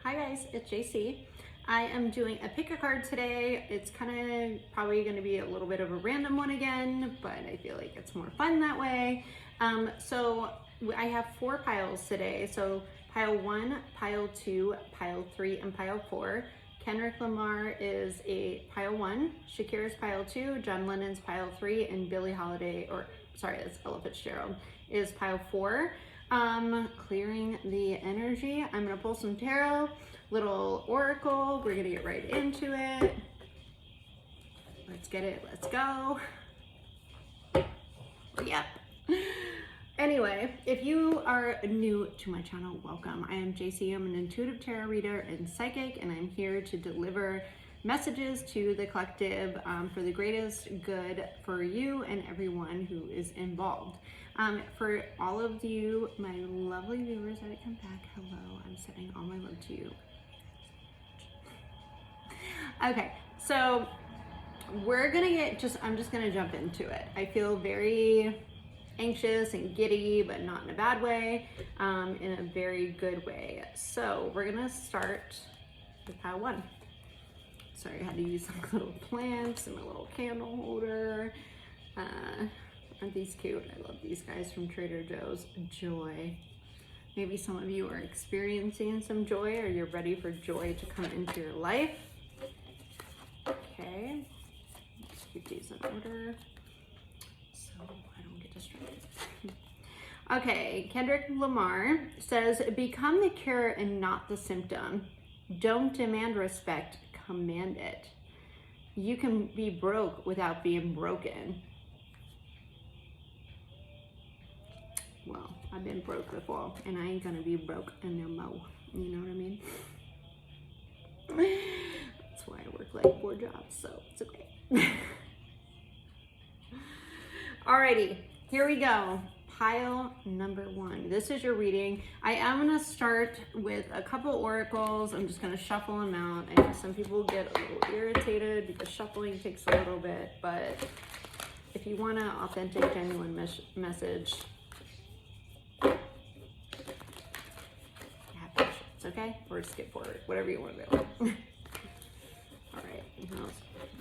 Hi guys, it's JC. I am doing a pick a card today. It's kind of probably going to be a little bit of a random one again, but I feel like it's more fun that way. So I have 4 piles today. So pile 1, pile 2, pile 3, and pile 4. Kendrick Lamar is a pile 1, Shakira's pile 2, John Lennon's pile 3, and Billie Holiday, that's Ella Fitzgerald, is pile 4. Clearing the energy. I'm gonna pull some tarot, little oracle. We're gonna get right into it. Let's get it. Let's go. Yep. Anyway, if you are new to my channel, welcome. I am JC. I'm an intuitive tarot reader and psychic, and I'm here to deliver messages to the collective for the greatest good for you and everyone who is involved. For all of you, my lovely viewers that come back, hello, I'm sending all my love to you. Okay, so we're gonna I'm just gonna jump into it. I feel very anxious and giddy, but not in a bad way, in a very good way. So we're gonna start with pile 1. Sorry, I had to use some little plants and a little candle holder. Aren't these cute? I love these guys from Trader Joe's. Joy. Maybe some of you are experiencing some joy, or you're ready for joy to come into your life. Okay, let's keep these in order so I don't get distracted. Okay, Kendrick Lamar says, become the cure and not the symptom. Don't demand respect, command it. You can be broke without being broken. Well, I've been broke before, and I ain't gonna be broke no more. You know what I mean? That's why I work like 4 jobs, so it's okay. Alrighty, here we go. Pile number 1. This is your reading. I am gonna start with a couple oracles. I'm just gonna shuffle them out. I know some people get a little irritated because shuffling takes a little bit, but if you want an authentic, genuine message, okay? Or skip forward, whatever you want to do. All right,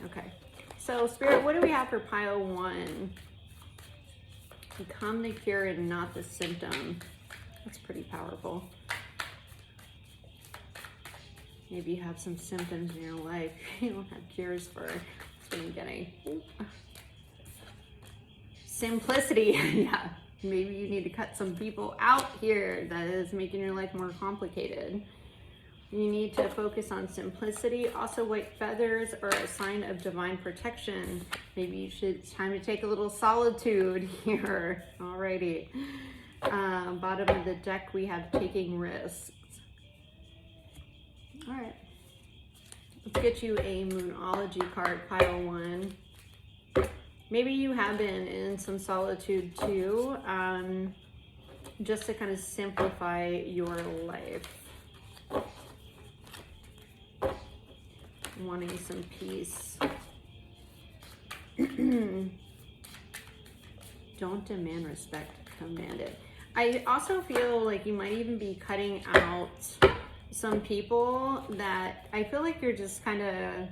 okay. So Spirit, what do we have for pile 1? Become the cure and not the symptom. That's pretty powerful. Maybe you have some symptoms in your life you don't have cures for. That's what I'm getting. Simplicity, yeah. Maybe you need to cut some people out here that is making your life more complicated. You need to focus on simplicity. Also, white feathers are a sign of divine protection. Maybe it's time to take a little solitude here. Alrighty. Bottom of the deck, we have taking risks. All right. Let's get you a Moonology card, pile 1. Maybe you have been in some solitude too, just to kind of simplify your life. Wanting some peace. Don't demand respect, command it. I also feel like you might even be cutting out some people that I feel like you're just kind of...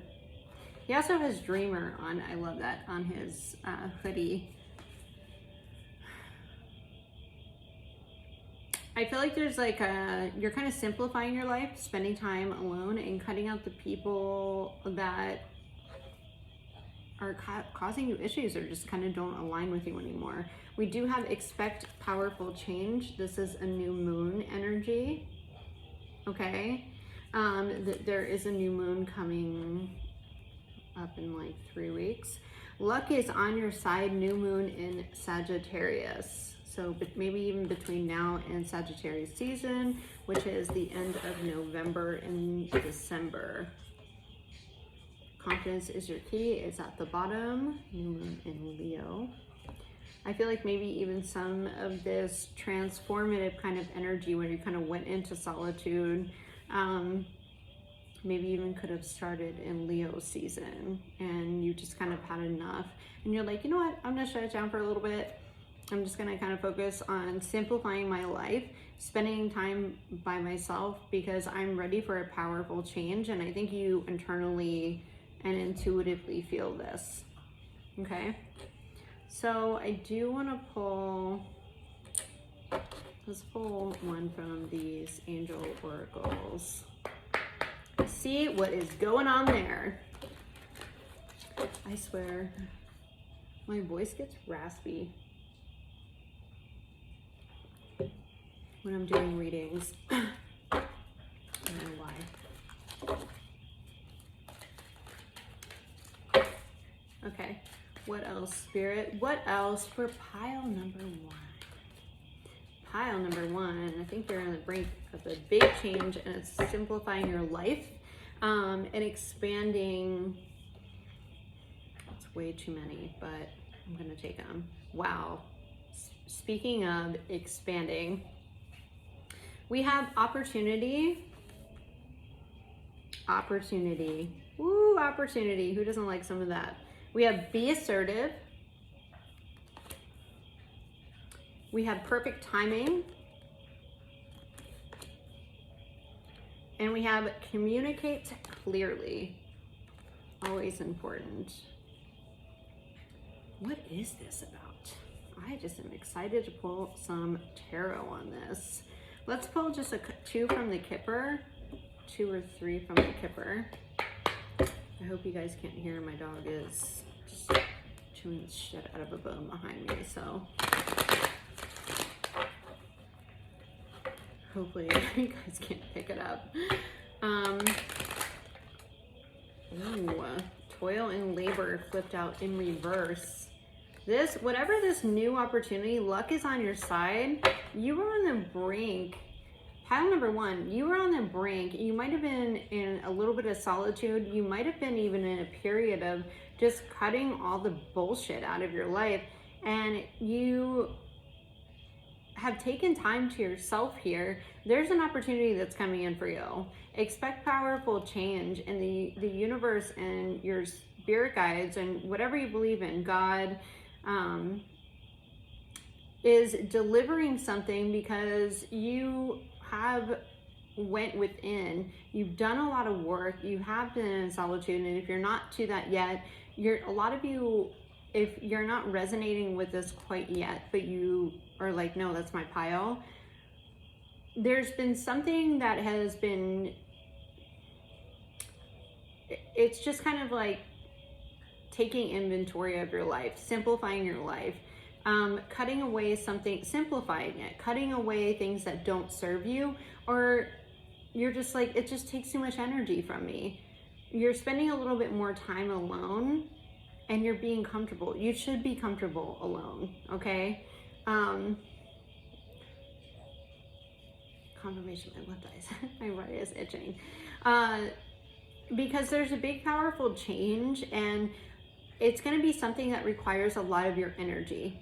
He also has Dreamer on, I love that, on his hoodie. I feel like there's like you're kind of simplifying your life, spending time alone and cutting out the people that are causing you issues or just kind of don't align with you anymore. We do have expect powerful change. This is a new moon energy, okay? There is a new moon coming up in like 3 weeks. Luck is on your side, new moon in Sagittarius. So maybe even between now and Sagittarius season, which is the end of November and December. Confidence is your key. It's at the bottom. New moon in Leo. I feel like maybe even some of this transformative kind of energy when you kind of went into solitude, maybe even could have started in Leo season and you just kind of had enough. And you're like, you know what? I'm going to shut it down for a little bit. I'm just gonna kind of focus on simplifying my life, spending time by myself, because I'm ready for a powerful change. And I think you internally and intuitively feel this. Okay. So I do want to pull, let's pull one from these angel oracles. See what is going on there. I swear, my voice gets raspy when I'm doing readings. I don't know why. Okay, what else, Spirit? What else for pile number one? Pile number one, I think you're on the brink of a big change, and it's simplifying your life and expanding. That's way too many, but I'm gonna take them. Wow. Speaking of expanding, we have opportunity. Woo, opportunity. Who doesn't like some of that? We have be assertive. We have perfect timing. And we have communicate clearly. Always important. What is this about? I just am excited to pull some tarot on this. Let's pull just two from the Kipper. 2 or 3 from the Kipper. I hope you guys can't hear. My dog is just chewing the shit out of a bone behind me, so hopefully you guys can't pick it up. Ooh, toil and labor flipped out in reverse. This, whatever this new opportunity, luck is on your side. You were on the brink. Pile number one, you were on the brink. You might have been in a little bit of solitude. You might have been even in a period of just cutting all the bullshit out of your life. And you have taken time to yourself here. There's an opportunity that's coming in for you. Expect powerful change, and the universe and your spirit guides and whatever you believe in, God, is delivering something, because you have went within. You've done a lot of work. You have been in solitude, and if you're not to that yet, a lot of you, if you're not resonating with this quite yet, but you are like, no, that's my pile. There's been something that has been, it's just kind of like taking inventory of your life, simplifying your life. Cutting away something, simplifying it, cutting away things that don't serve you, or you're just like, it just takes too much energy from me. You're spending a little bit more time alone, and you're being comfortable. You should be comfortable alone, okay? Confirmation, my left eyes, my right is itching. Because there's a big, powerful change, and it's gonna be something that requires a lot of your energy.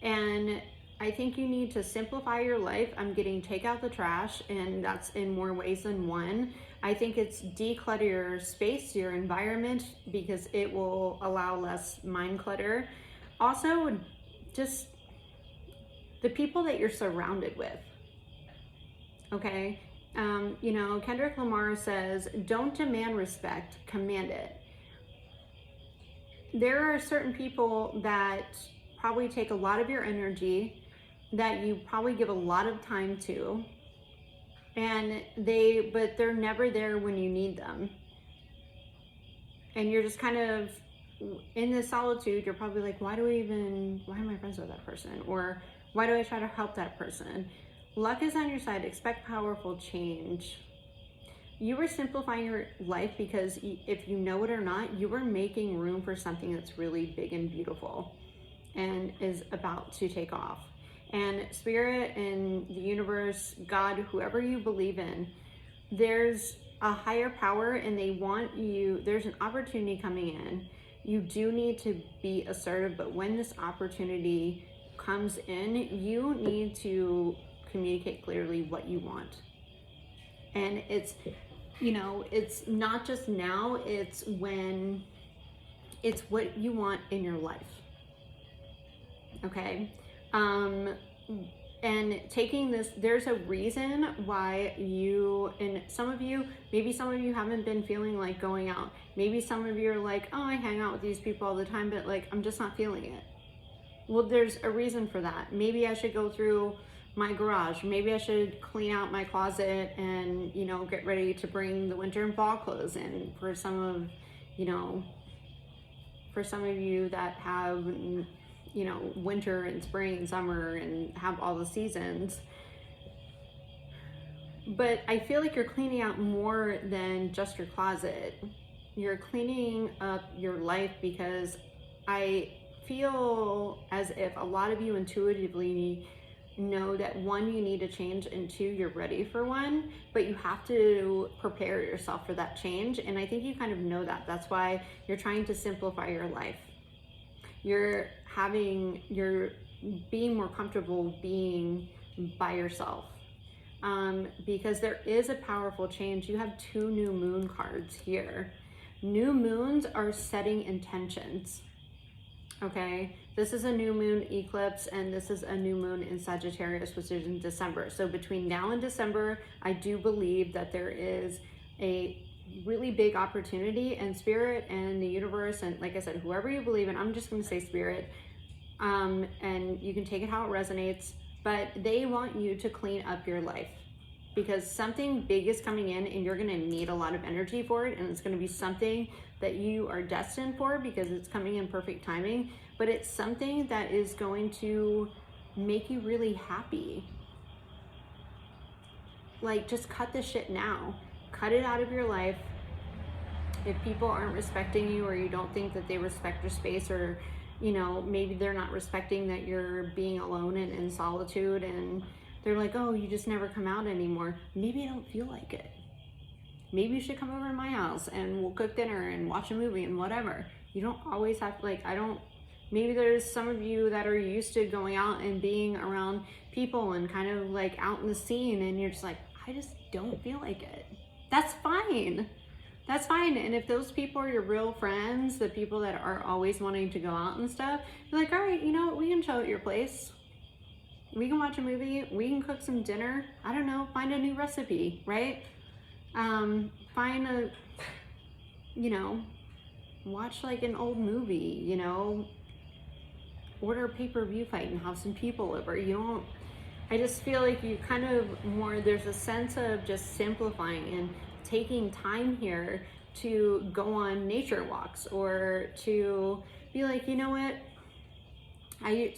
And I think you need to simplify your life. I'm getting take out the trash, and that's in more ways than one. I think it's declutter your space, your environment, because it will allow less mind clutter. Also, just the people that you're surrounded with, okay? You know, Kendrick Lamar says, don't demand respect, command it. There are certain people that probably take a lot of your energy, that you probably give a lot of time to, and but they're never there when you need them. And you're just kind of in this solitude. You're probably like, why am I friends with that person? Or why do I try to help that person? Luck is on your side. Expect powerful change. You were simplifying your life because, if you know it or not, you were making room for something that's really big and beautiful and is about to take off. And spirit and the universe, God, whoever you believe in, there's a higher power, and they want you, there's an opportunity coming in. You do need to be assertive, but when this opportunity comes in, you need to communicate clearly what you want. And it's, you know, it's not just now, it's what you want in your life. Okay? And taking this, there's a reason why you, and some of you, maybe some of you haven't been feeling like going out. Maybe some of you are like, oh, I hang out with these people all the time, but like, I'm just not feeling it. Well, there's a reason for that. Maybe I should go through my garage. Maybe I should clean out my closet and, you know, get ready to bring the winter and fall clothes in. For some of, you know, for some of you that have, you know, winter and spring and summer and have all the seasons. But I feel like you're cleaning out more than just your closet. You're cleaning up your life, because I feel as if a lot of you intuitively know that, one, you need a change, and two, you're ready for one, but you have to prepare yourself for that change. And I think you kind of know that. That's why you're trying to simplify your life. You're being more comfortable being by yourself. Because there is a powerful change. You have 2 new moon cards here. New moons are setting intentions. Okay, this is a new moon eclipse, and this is a new moon in Sagittarius, which is in December. So between now and December, I do believe that there is a really big opportunity, and spirit and the universe, and like I said, whoever you believe in, I'm just going to say spirit, and you can take it how it resonates, but they want you to clean up your life, because something big is coming in, and you're going to need a lot of energy for it, and it's going to be something that you are destined for, because it's coming in perfect timing. But it's something that is going to make you really happy. Like, just cut the shit now. Cut it out of your life. If people aren't respecting you, or you don't think that they respect your space, or, you know, maybe they're not respecting that you're being alone and in solitude, and they're like, oh, you just never come out anymore. Maybe I don't feel like it. Maybe you should come over to my house and we'll cook dinner and watch a movie and whatever. You don't always have to, like, maybe there's some of you that are used to going out and being around people and kind of like out in the scene, and you're just like, I just don't feel like it. That's fine. That's fine. And if those people are your real friends, the people that are always wanting to go out and stuff, you're like, all right, you know what, we can chill at your place. We can watch a movie. We can cook some dinner. I don't know, find a new recipe, right? Find a, you know, watch like an old movie, you know, order a pay-per-view fight and have some people over. I just feel like you kind of there's a sense of just simplifying and taking time here to go on nature walks, or to be like, you know what,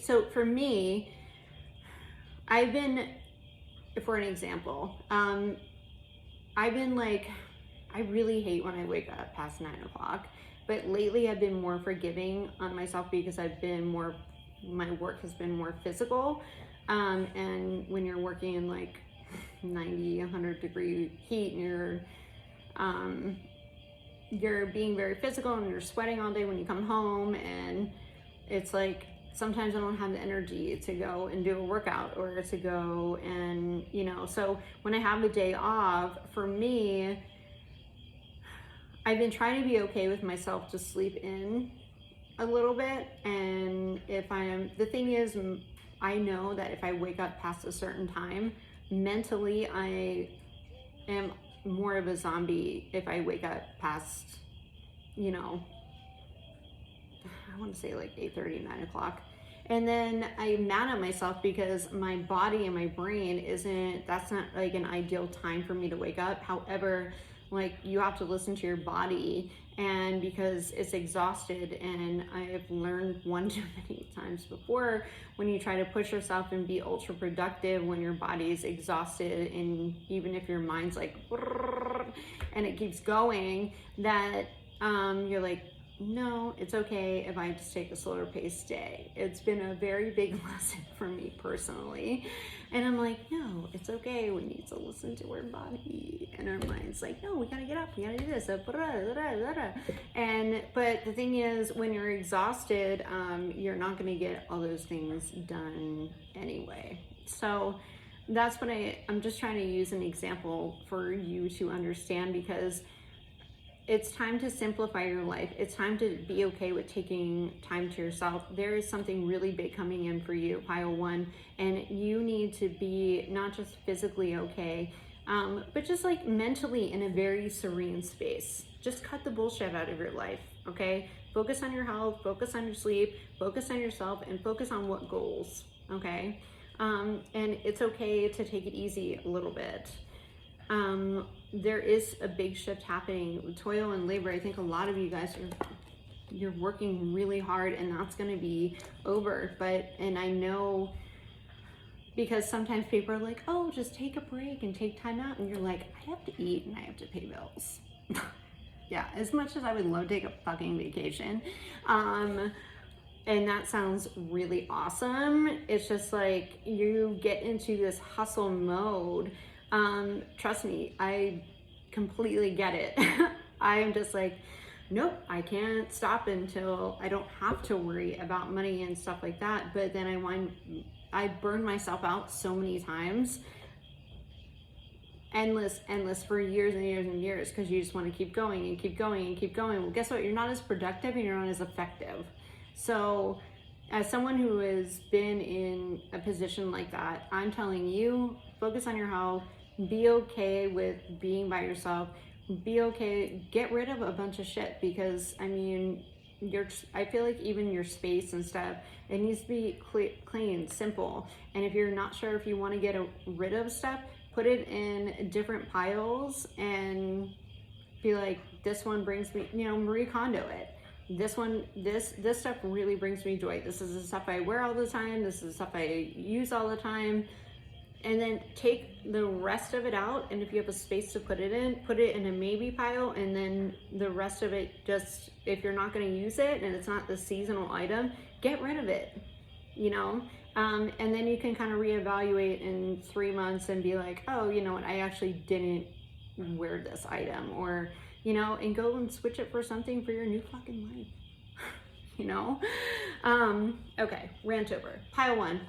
so for me, I've been, for an example, I've been like, I really hate when I wake up past 9 o'clock, but lately I've been more forgiving on myself, because my work has been more physical. And when you're working in like 90, 100 degree heat, and you're being very physical, and you're sweating all day when you come home, and it's like, sometimes I don't have the energy to go and do a workout, or to go and, you know, so when I have a day off, for me, I've been trying to be okay with myself to sleep in a little bit. And the thing is, I know that if I wake up past a certain time, mentally, I am more of a zombie if I wake up past, you know, I want to say like 8:30, 9 o'clock. And then I'm mad at myself, because my body and my brain that's not like an ideal time for me to wake up. However, like, you have to listen to your body, and because it's exhausted, and I've learned one too many times before, when you try to push yourself and be ultra productive when your body is exhausted, and even if your mind's like, and it keeps going, that you're like, no, it's okay if I just take a slower paced day. It's been a very big lesson for me personally. And I'm like, no, it's okay. We need to listen to our body. And our mind's like, no, we gotta get up. We gotta do this. But the thing is, when you're exhausted, you're not gonna get all those things done anyway. So that's what I'm just trying to use an example for you to understand, because it's time to simplify your life. It's time to be okay with taking time to yourself. There is something really big coming in for you, pile one, and you need to be not just physically okay, but just like mentally in a very serene space. Just cut the bullshit out of your life, okay? Focus on your health, focus on your sleep, focus on yourself, and focus on what goals, okay? And it's okay to take it easy a little bit. There is a big shift happening with toil and labor. I think a lot of you guys you're working really hard, and that's going to be over. And I know, because sometimes people are like, oh, just take a break and take time out, and you're like, I have to eat and I have to pay bills. Yeah, as much as I would love to take a fucking vacation, and that sounds really awesome, it's just like you get into this hustle mode. Trust me, I completely get it. I am just like, nope, I can't stop until I don't have to worry about money and stuff like that. But then I burn myself out so many times, endless for years and years and years, because you just want to keep going and keep going and keep going. Well, guess what? You're not as productive and you're not as effective. So as someone who has been in a position like that, I'm telling you, focus on your health, be okay with being by yourself, be okay, get rid of a bunch of shit, because I mean, I feel like even your space and stuff, it needs to be clean, simple. And if you're not sure if you want to get rid of stuff, put it in different piles and be like, this one brings me, Marie Kondo it. This stuff really brings me joy. This is the stuff I wear all the time. This is the stuff I use all the time. And then take the rest of it out. And if you have a space to put it in a maybe pile. And then the rest of it, just, if you're not going to use it and it's not the seasonal item, get rid of it, and then you can kind of reevaluate in 3 months and be like, oh, you know what, I actually didn't wear this item, or, and go and switch it for something for your new fucking life, Okay, rant over. Pile one.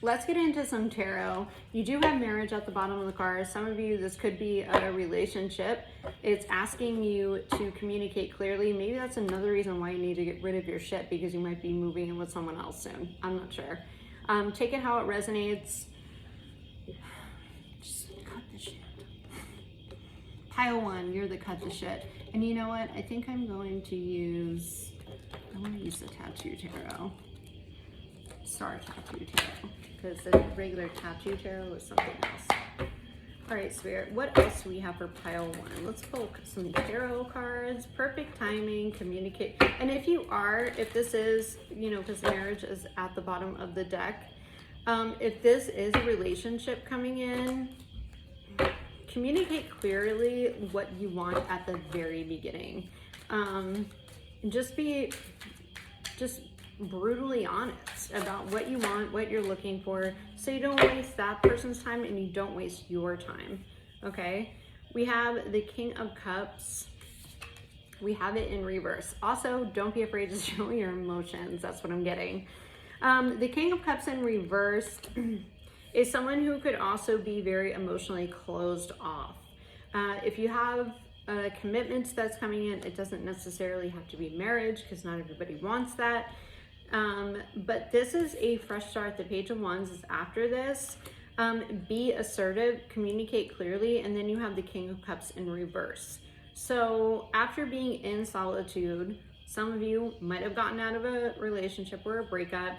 Let's get into some tarot. You do have marriage at the bottom of the card. Some of you, this could be a relationship. It's asking you to communicate clearly. Maybe that's another reason why you need to get rid of your shit, because you might be moving in with someone else soon. I'm not sure. Take it how it resonates. Just cut the shit. Pile one, you're the cut the shit. And you know what? I think I'm going to use, I want to use the tattoo tarot. Star tattoo tarot, because the regular tattoo tarot is something else. All right, Spirit, what else do we have for pile one? Let's pull some tarot cards. Perfect timing, communicate. And if this is, because marriage is at the bottom of the deck, if this is a relationship coming in, communicate clearly what you want at the very beginning. Just brutally honest about what you want, what you're looking for, so you don't waste that person's time and you don't waste your time, okay? We have the King of Cups. We have it in reverse. Also, don't be afraid to show your emotions. That's what I'm getting. The King of Cups in reverse is someone who could also be very emotionally closed off. If you have commitments that's coming in, it doesn't necessarily have to be marriage, because not everybody wants that. But this is a fresh start. The Page of Wands is after this. Be assertive, communicate clearly, and then you have the King of Cups in reverse. So after being in solitude, some of you might have gotten out of a relationship or a breakup,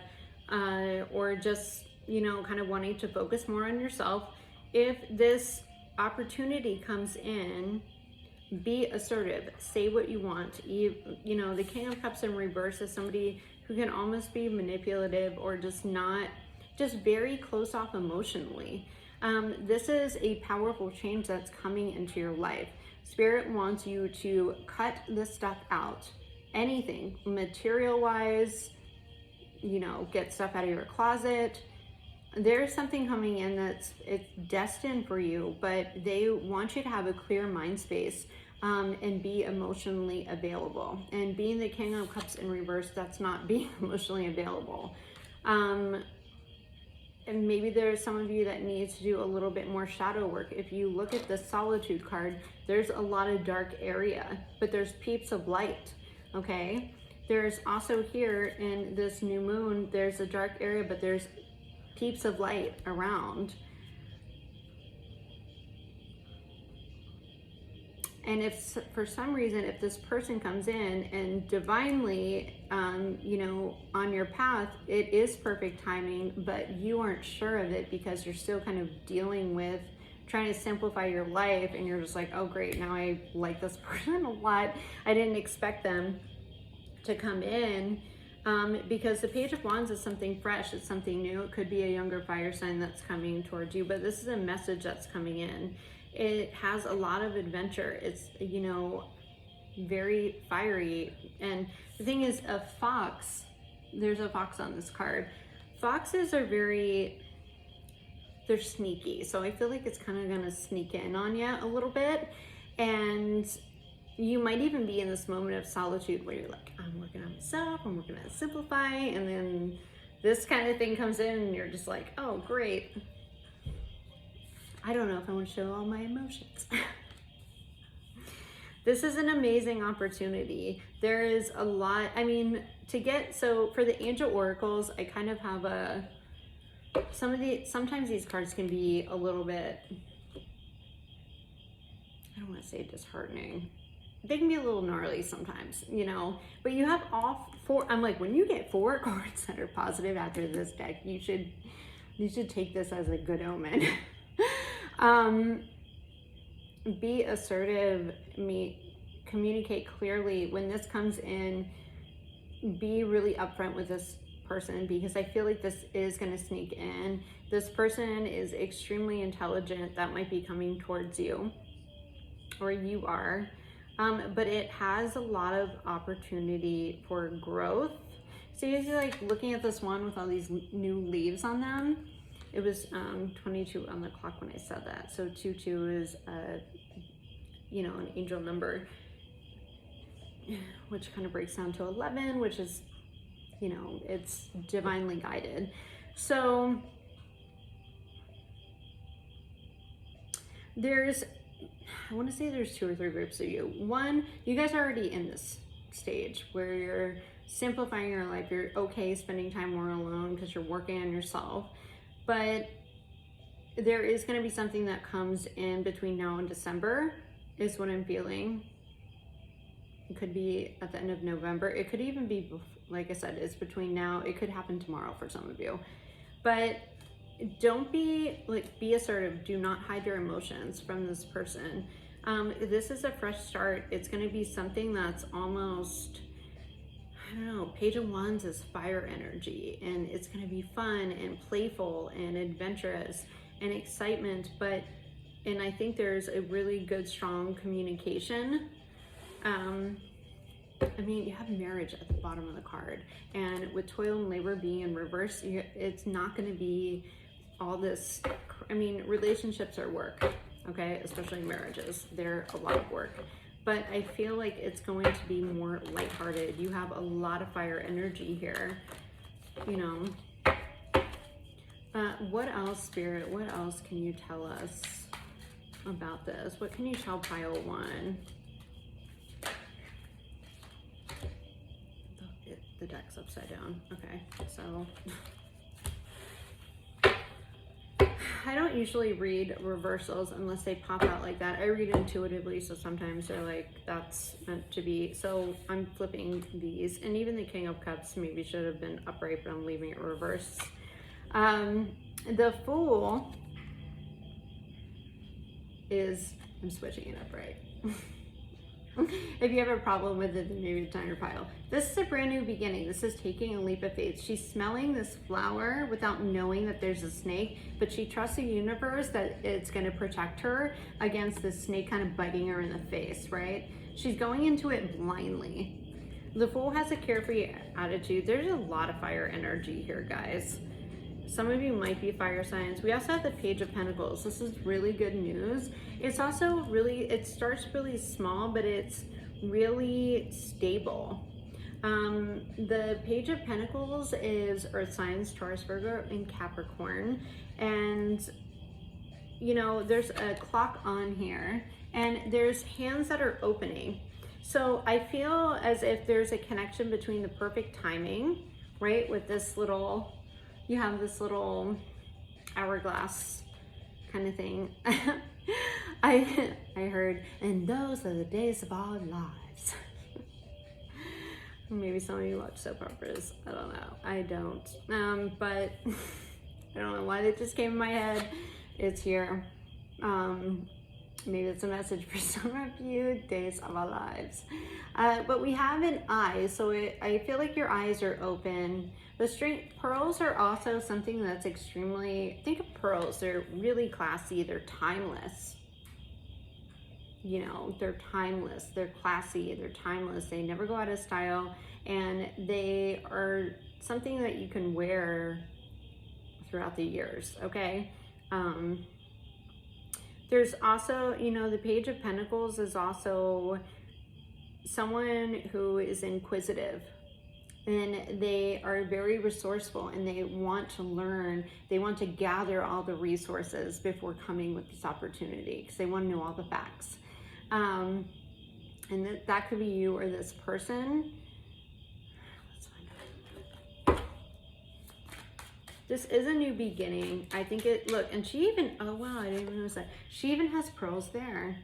or just, kind of wanting to focus more on yourself. If this opportunity comes in, be assertive, say what you want. The King of Cups in reverse is somebody who can almost be manipulative, or just very close off emotionally. This is a powerful change that's coming into your life. Spirit wants you to cut this stuff out. Anything, material-wise, get stuff out of your closet. There's something coming in it's destined for you, but they want you to have a clear mind space. And be emotionally available. And being the King of Cups in reverse, that's not being emotionally available. and maybe there's some of you that needs to do a little bit more shadow work. If you look at the Solitude card, there's a lot of dark area, but there's peeps of light, okay? There's also here in this new moon, there's a dark area, but there's peeps of light around. And if for some reason, if this person comes in and divinely, you know, on your path, it is perfect timing, but you aren't sure of it because you're still kind of dealing with trying to simplify your life, and you're just like, oh great, now I like this person a lot. I didn't expect them to come in, because the Page of Wands is something fresh, it's something new. It could be a younger fire sign that's coming towards you, but this is a message that's coming in. It has a lot of adventure. It's, you know, very fiery. And the thing is, a fox, there's a fox on this card. Foxes are very, they're sneaky. So I feel like it's kind of gonna sneak in on you a little bit. And you might even be in this moment of solitude where you're like, I'm working on myself, I'm working on simplify. And then this kind of thing comes in and you're just like, oh, great. I don't know if I want to show all my emotions. This is an amazing opportunity. There is a lot, I mean, to get, so for the angel oracles, I kind of have a, sometimes these cards can be a little bit, I don't want to say disheartening. They can be a little gnarly sometimes, you know, but you have all four. I'm like, when you get 4 cards that are positive after this deck, you should take this as a good omen. Be assertive, communicate clearly. When this comes in, be really upfront with this person, because I feel like this is going to sneak in. This person is extremely intelligent that might be coming towards you, or you are, but it has a lot of opportunity for growth. So you're like looking at this one with all these new leaves on them. It was 22 on the clock when I said that. So 22 is, you know, an angel number, which kind of breaks down to 11, which is, you know, it's divinely guided. So there's, I want to say there's 2 or 3 groups of you. One, you guys are already in this stage where you're simplifying your life. You're okay spending time more alone because you're working on yourself. But there is going to be something that comes in between now and December, is what I'm feeling. It could be at the end of November. It could even be, like I said, it's between now. It could happen tomorrow for some of you. But don't be, like, be assertive. Do not hide your emotions from this person. This is a fresh start. It's going to be something that's almost, I don't know, Page of Wands is fire energy, and it's going to be fun and playful and adventurous and excitement, but, and I think there's a really good, strong communication. I mean, you have marriage at the bottom of the card, and with toil and labor being in reverse, it's not going to be all this, I mean, relationships are work, okay? Especially marriages, they're a lot of work. But I feel like it's going to be more lighthearted. You have a lot of fire energy here, you know. What else, Spirit? What else can you tell us about this? What can you tell pile 1? The deck's upside down. Okay, so I don't usually read reversals unless they pop out like that. I read intuitively, so sometimes they're like, that's meant to be. So I'm flipping these, and even the King of Cups maybe should have been upright, but I'm leaving it reversed. The Fool is, I'm switching it upright. If you have a problem with it, then maybe it's on your pile. This is a brand new beginning. This is taking a leap of faith. She's smelling this flower without knowing that there's a snake, but she trusts the universe that it's going to protect her against the snake kind of biting her in the face, right? She's going into it blindly. The Fool has a carefree attitude. There's a lot of fire energy here, guys. Some of you might be fire signs. We also have the Page of Pentacles. This is really good news. It's also really, it starts really small, but it's really stable. The Page of Pentacles is Earth signs, Taurus, Virgo, and Capricorn. And, you know, there's a clock on here and there's hands that are opening. So I feel as if there's a connection between the perfect timing, right? With this little, you have this little hourglass kind of thing. I heard, and those are the days of our lives. Maybe some of you watch soap operas. I don't know. I don't. But I don't know why that just came in my head. It's here. Maybe it's a message for some of you, days of our lives. But we have an eye, so I feel like your eyes are open. The pearls are also something that's extremely, think of pearls, they're really classy, they're timeless. You know, they're timeless, they're classy, they're timeless, they never go out of style, and they are something that you can wear throughout the years, okay? There's also, you know, the Page of Pentacles is also someone who is inquisitive, and they are very resourceful, and they want to learn, they want to gather all the resources before coming with this opportunity, because they want to know all the facts. And that could be you or this person. Let's find out. This is a new beginning. I think it, look, and she even, oh wow, I didn't even notice that. She even has pearls there.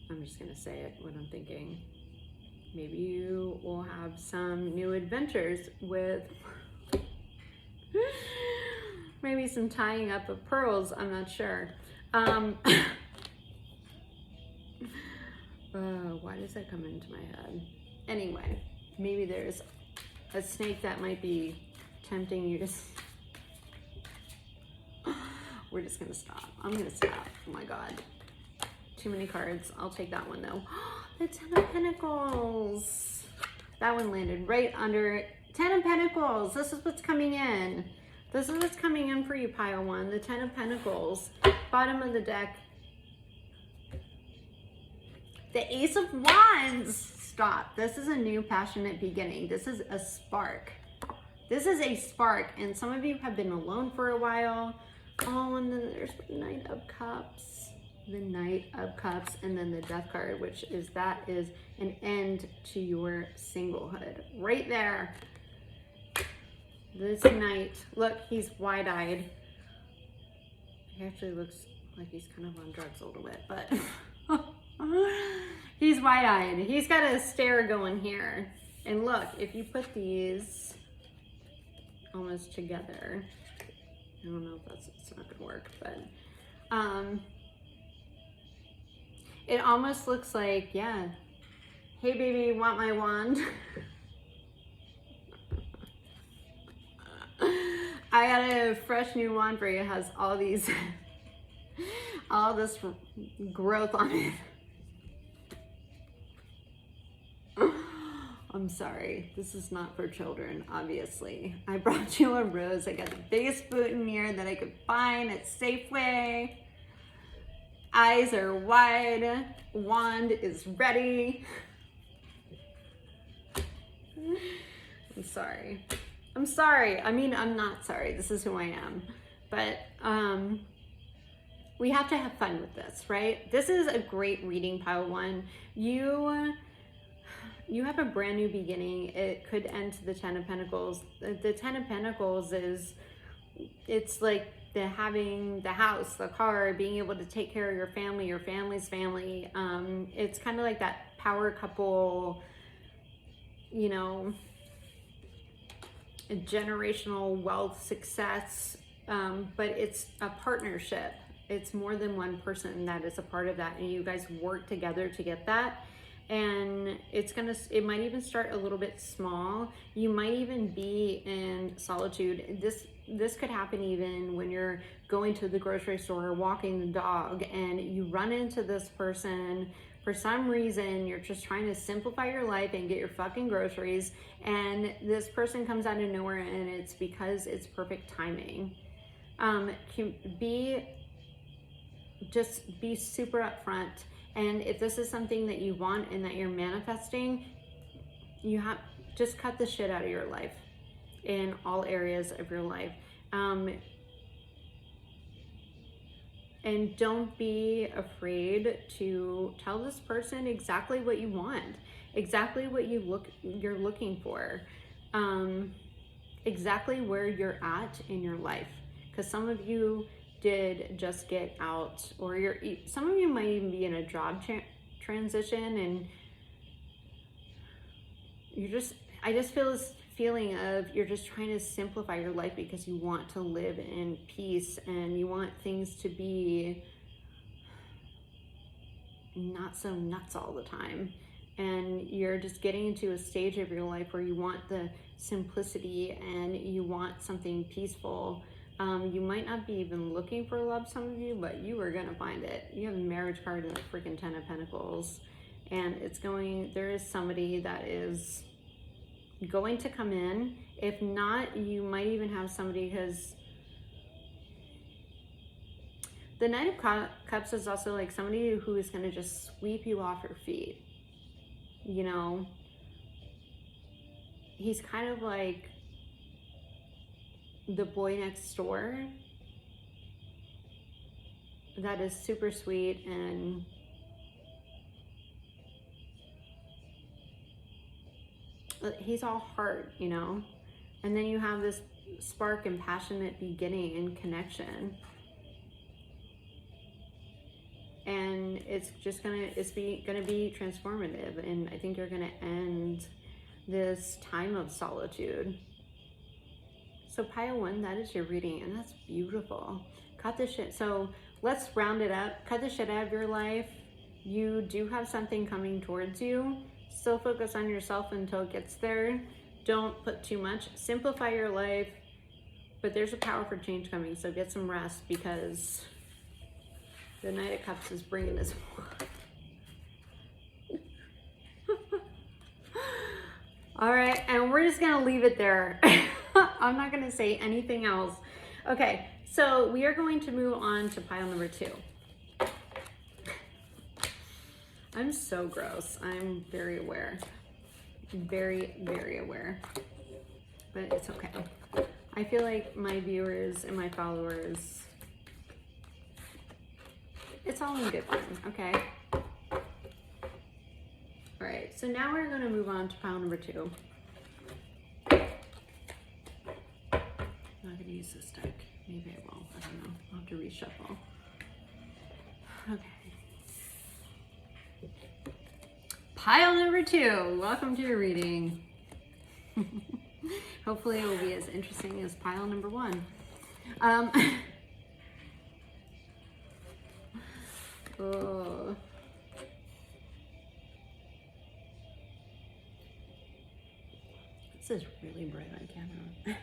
I'm just gonna say it, what I'm thinking. Maybe you will have some new adventures with maybe some tying up of pearls, I'm not sure. Why does that come into my head? Anyway, maybe there's a snake that might be tempting you to... We're just gonna stop. I'm gonna stop. Oh my God. Too many cards. I'll take that one though. The Ten of Pentacles. That one landed right under Ten of Pentacles. This is what's coming in. This is what's coming in for you, pile one. The Ten of Pentacles. Bottom of the deck. The Ace of Wands. Stop. This is a new passionate beginning. This is a spark. This is a spark. And some of you have been alone for a while. Oh, and then there's the Knight of Cups. The Knight of Cups, and then the Death card, which is, that is an end to your singlehood. Right there. This Knight, look, he's wide-eyed. He actually looks like he's kind of on drugs a little bit, but he's wide-eyed. He's got a stare going here. And look, if you put these almost together, I don't know if it's not gonna work, but it almost looks like, yeah, hey baby, want my wand? I got a fresh new wand for you. It has all these, all this growth on it. I'm sorry, this is not for children, obviously. I brought you a rose. I got the biggest boot in here that I could find at Safeway. Eyes are wide, wand is ready. I'm sorry. I'm sorry. I mean, I'm not sorry. This is who I am. But we have to have fun with this, right? This is a great reading, pile one. You have a brand new beginning. It could end to the Ten of Pentacles. The Ten of Pentacles is, it's like the having the house, the car, being able to take care of your family, your family's family. It's kind of like that power couple, you know, generational wealth, success, but it's a partnership. It's more than one person that is a part of that, and you guys work together to get that. And it might even start a little bit small. You might even be in solitude. This could happen even when you're going to the grocery store or walking the dog and you run into this person. For some reason, you're just trying to simplify your life and get your fucking groceries, and this person comes out of nowhere, and it's because it's perfect timing. Just be super upfront And if this is something that you want and that you're manifesting, you have just cut the shit out of your life in all areas of your life. And don't be afraid to tell this person exactly what you want, exactly what you're looking for, exactly where you're at in your life. Because some of you did just get out, or some of you might even be in a job transition, and I just feel this feeling of you're just trying to simplify your life because you want to live in peace and you want things to be not so nuts all the time. And you're just getting into a stage of your life where you want the simplicity and you want something peaceful. You might not be even looking for love, some of you, but you are gonna find it. You have a marriage card and the freaking 10 of Pentacles, and there is somebody that is going to come in. If not, you might even have somebody because the Knight of Cups is also like somebody who is going to just sweep you off your feet. You know, he's kind of like the boy next door that is super sweet, and he's all heart, you know. And then you have this spark and passionate beginning and connection, and it's gonna be transformative. And I think you're gonna end this time of solitude. So pile 1, that is your reading, and that's beautiful. Cut the shit. So let's round it up. Cut the shit out of your life. You do have something coming towards you. Still focus on yourself until it gets there. Don't put too much. Simplify your life. But there's a power for change coming, so get some rest, because the Knight of Cups is bringing this. All right, and we're just gonna leave it there. I'm not gonna say anything else. Okay, so we are going to move on to pile number 2. I'm so gross. I'm very aware. Very, very aware. But it's okay. I feel like my viewers and my followers, it's all in good fun, okay? All right, so now we're gonna move on to pile number 2. I'm not gonna use this deck. Maybe I will, I don't know. I'll have to reshuffle. Okay. Pile number 2, welcome to your reading. Hopefully it will be as interesting as pile number 1. Oh. This is really bright on camera.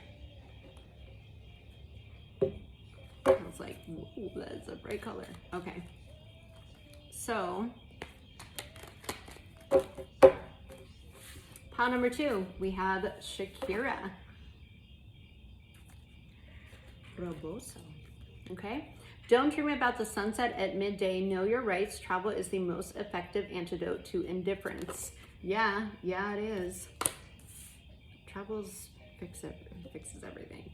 I was like, whoa, that's a bright color. Okay. So, pile number 2, we have Shakira. Roboso. Okay. Don't dream about the sunset at midday. Know your rights. Travel is the most effective antidote to indifference. Yeah, it is. Travel fixes everything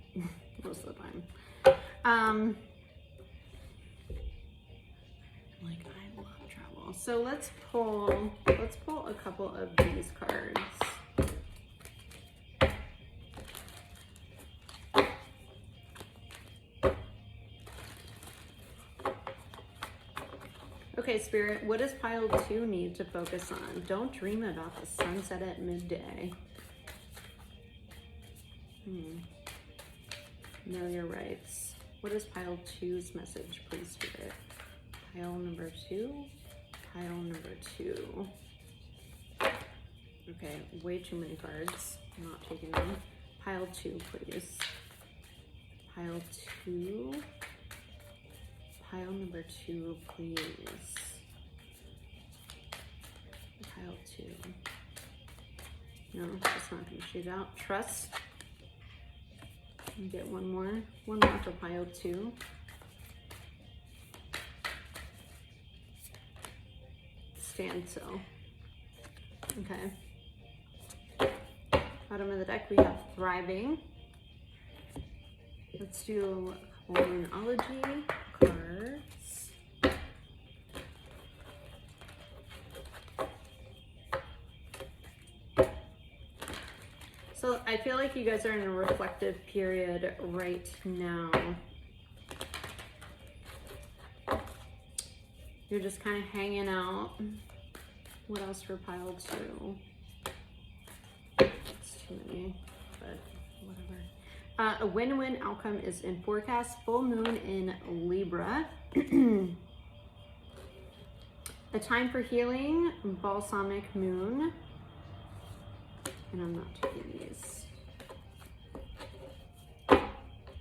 most of the time. Like, I love travel. So let's pull a couple of these cards. Okay, Spirit, what does pile 2 need to focus on? Don't dream about the sunset at midday. Know your rights. What is pile 2's message, please, Spirit? Pile number 2. Pile number 2. Okay, way too many cards. I'm not taking them. Pile 2, please. Pile 2. Pile number 2, please. Pile 2. No, it's not going to shoot out. Trust. Get one more for pile 2. standstill. Okay. Bottom of the deck, we have thriving. Let's do Moonology cards. So I feel like you guys are in a reflective period right now. You're just kind of hanging out. What else for pile 2? It's too many, but whatever. A win-win outcome is in forecast. Full moon in Libra. A time for healing. Balsamic moon. And I'm not taking these.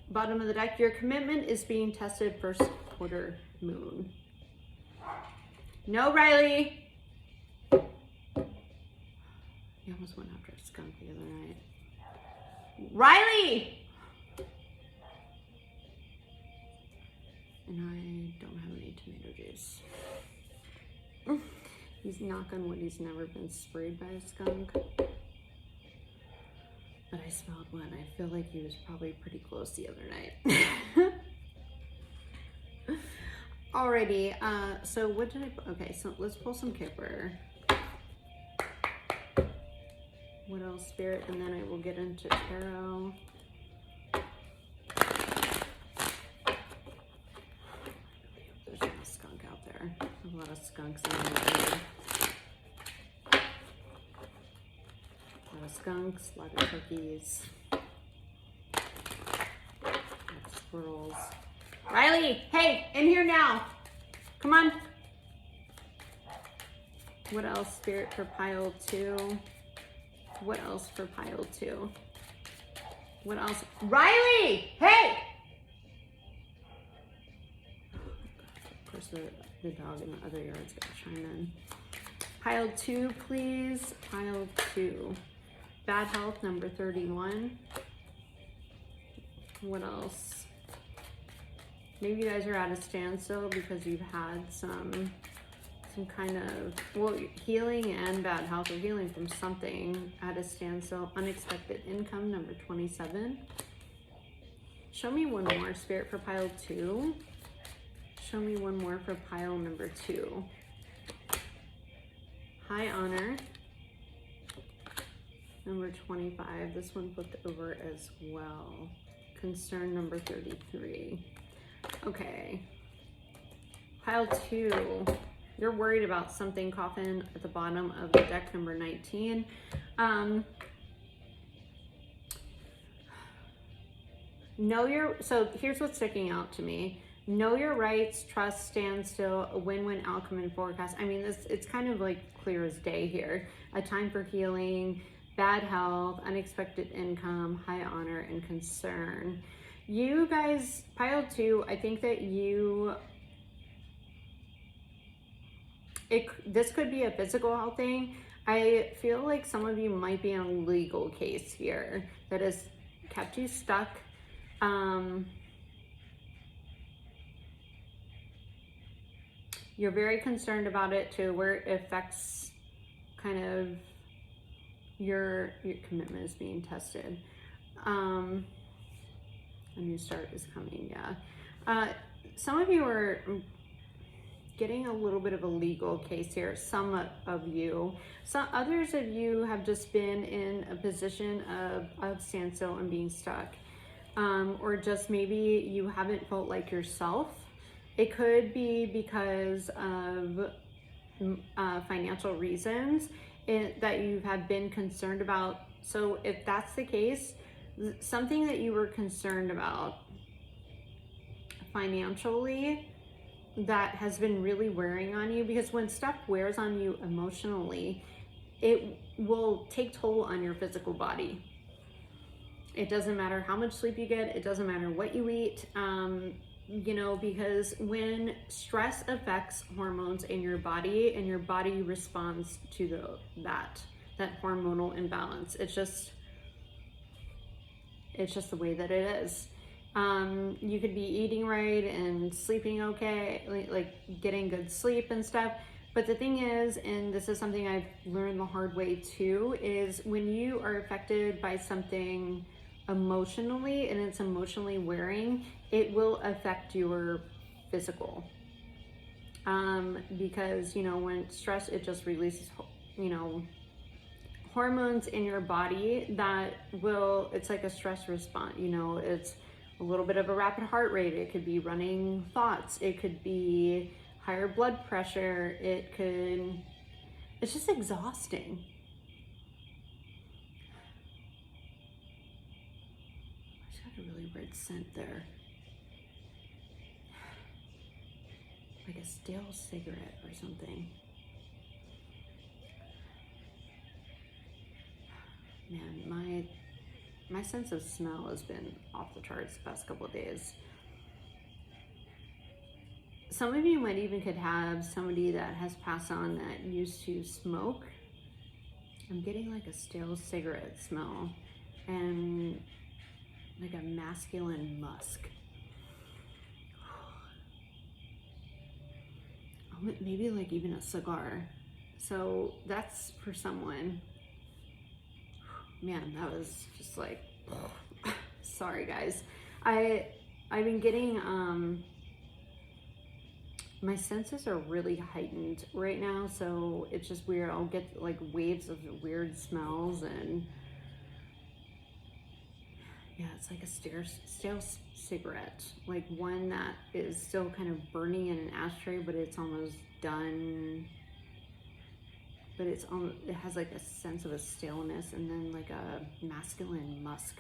Bottom of the deck. Your commitment is being tested. First quarter moon. No, Riley. He almost went after a skunk the other night. Riley! And I don't have any tomato juice. He's knock on wood, he's never been sprayed by a skunk. But I smelled one. I feel like he was probably pretty close the other night. Alrighty, so what did I, okay, so let's pull some Kipper. What else, Spirit? And then I will get into tarot. There's not a skunk out there. There's a lot of skunks in there. A lot of skunks, a lot of turkeys. A lot of squirrels. Riley, hey, in here now. Come on. What else, Spirit, for pile 2? What else for pile 2? What else? Riley, hey! Of course, the dog in the other yard's gonna chime in. Pile 2, please. Pile 2. Bad health, number 31. What else? Maybe you guys are at a standstill because you've had some kind of, well, healing and bad health, or healing from something at a standstill. Unexpected income, number 27. Show me one more, Spirit, for pile 2. Show me one more for pile number 2. High honor, number 25. This one flipped over as well. Concern, number 33. Okay. Pile 2. You're worried about something, Coffin, at the bottom of the deck, number 19. So here's what's sticking out to me. Know your rights, trust, stand still, a win-win outcome in forecast. I mean, it's kind of like clear as day here. A time for healing, bad health, unexpected income, high honor, and concern. You guys, pile 2, I think that this could be a physical health thing. I feel like some of you might be in a legal case here that has kept you stuck. You're very concerned about it to where it affects kind of your commitment is being tested. A new start is coming, yeah. Some of you are getting a little bit of a legal case here, some of you. Some others of you have just been in a position of standstill and being stuck. Or just maybe you haven't felt like yourself. It could be because of financial reasons that you have been concerned about. So if that's the case, something that you were concerned about financially that has been really wearing on you, because when stuff wears on you emotionally, it will take toll on your physical body. It doesn't matter how much sleep you get, it doesn't matter what you eat, you know, because when stress affects hormones in your body and your body responds to that hormonal imbalance, it's just the way that it is. You could be eating right and sleeping okay, like getting good sleep and stuff, But the thing is, and this is something I've learned the hard way too, is when you are affected by something emotionally and it's emotionally wearing, it will affect your physical. Because, you know, when stress, it just releases, you know, hormones in your body that will, it's like a stress response, you know, it's a little bit of a rapid heart rate. It could be running thoughts. It could be higher blood pressure. It's just exhausting. I just had a really weird scent there. Like a stale cigarette or something. Man, my sense of smell has been off the charts the past couple of days. Some of you might even could have somebody that has passed on that used to smoke. I'm getting like a stale cigarette smell and like a masculine musk. Maybe like even a cigar. So that's for someone. Man, that was just like, sorry guys. I've been getting, my senses are really heightened right now, so it's just weird. I'll get like waves of weird smells, and yeah, it's like a stale cigarette, like one that is still kind of burning in an ashtray, but it's almost done. But it has like a sense of a staleness, and then like a masculine musk.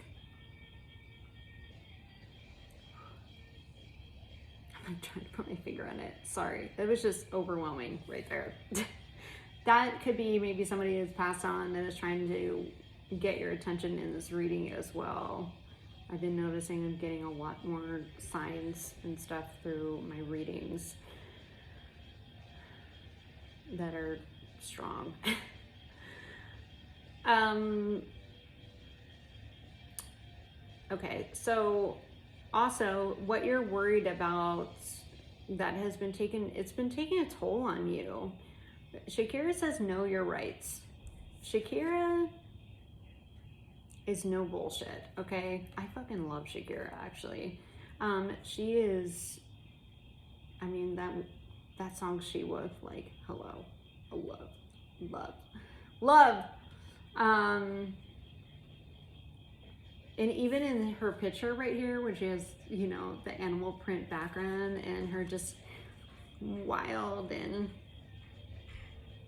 I'm trying to put my finger on it. Sorry, it was just overwhelming right there. That could be maybe somebody who's passed on that is trying to get your attention in this reading as well. I've been noticing I'm getting a lot more signs and stuff through my readings that are strong. Okay, so also what you're worried about that has been it's been taking a toll on you. Shakira says know your rights. Shakira is no bullshit, okay? I fucking love Shakira, actually. She is, I mean, that song She Was, like, hello, love. And even in her picture right here, where she has, you know, the animal print background and her just wild, and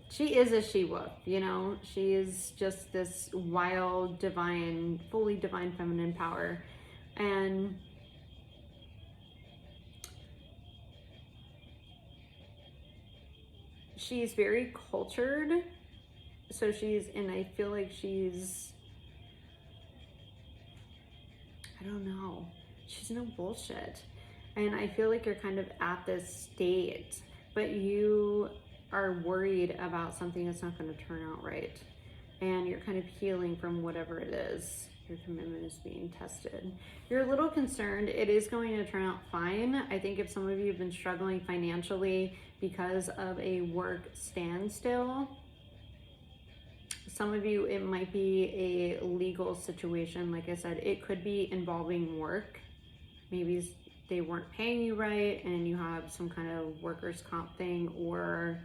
she is a she-wolf, you know? She is just this wild, divine, fully divine feminine power. And she's very cultured. So and I feel like she's, I don't know, she's no bullshit. And I feel like you're kind of at this state, but you are worried about something that's not going to turn out right. And you're kind of healing from whatever it is. Your commitment is being tested. You're a little concerned. It is going to turn out fine. I think if some of you have been struggling financially because of a work standstill, some of you, it might be a legal situation. Like I said, it could be involving work. Maybe they weren't paying you right and you have some kind of workers' comp thing, or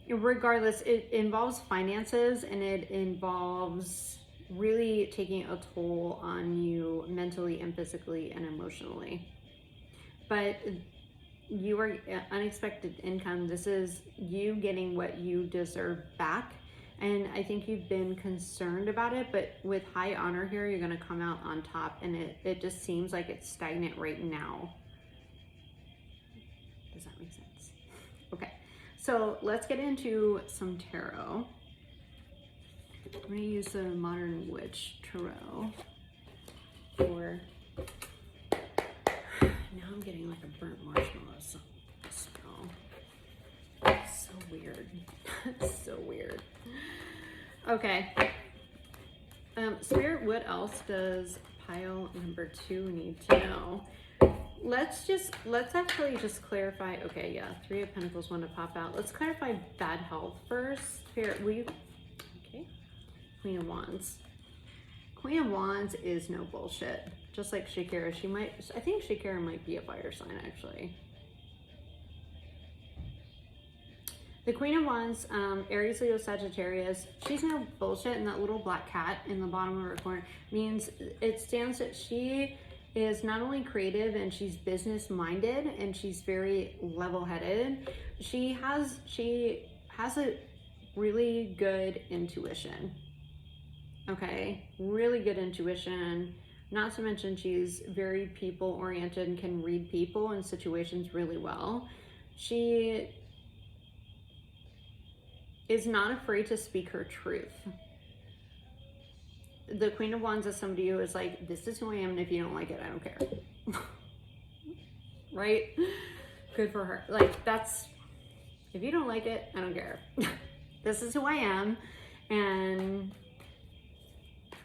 regardless, it involves finances and it involves really taking a toll on you mentally and physically and emotionally. But you are unexpected income. This is you getting what you deserve back. And I think you've been concerned about it, but with high honor here, you're going to come out on top, and it just seems like it's stagnant right now. Does that make sense? Okay, so let's get into some tarot. I'm going to use the Modern Witch Tarot for, now I'm getting like a burnt marshmallow smell. It's so weird. It's so weird. Okay. Spirit, what else does pile number 2 need to know? let's actually just clarify. Okay, yeah, Three of Pentacles want to pop out. Let's clarify bad health first. Here, okay, Queen of Wands. Queen of Wands is no bullshit. Just like Shakira, I think Shakira might be a fire sign actually. The Queen of Wands, Aries, Leo, Sagittarius, she's no bullshit, and that little black cat in the bottom of her corner means it stands that she is not only creative and she's business minded and she's very level headed. She has a really good intuition. Okay, really good intuition. Not to mention she's very people oriented and can read people and situations really well. She is not afraid to speak her truth. The Queen of Wands is somebody who is like, this is who I am, and if you don't like it, I don't care. Right? Good for her. Like, that's, if you don't like it, I don't care. This is who I am, and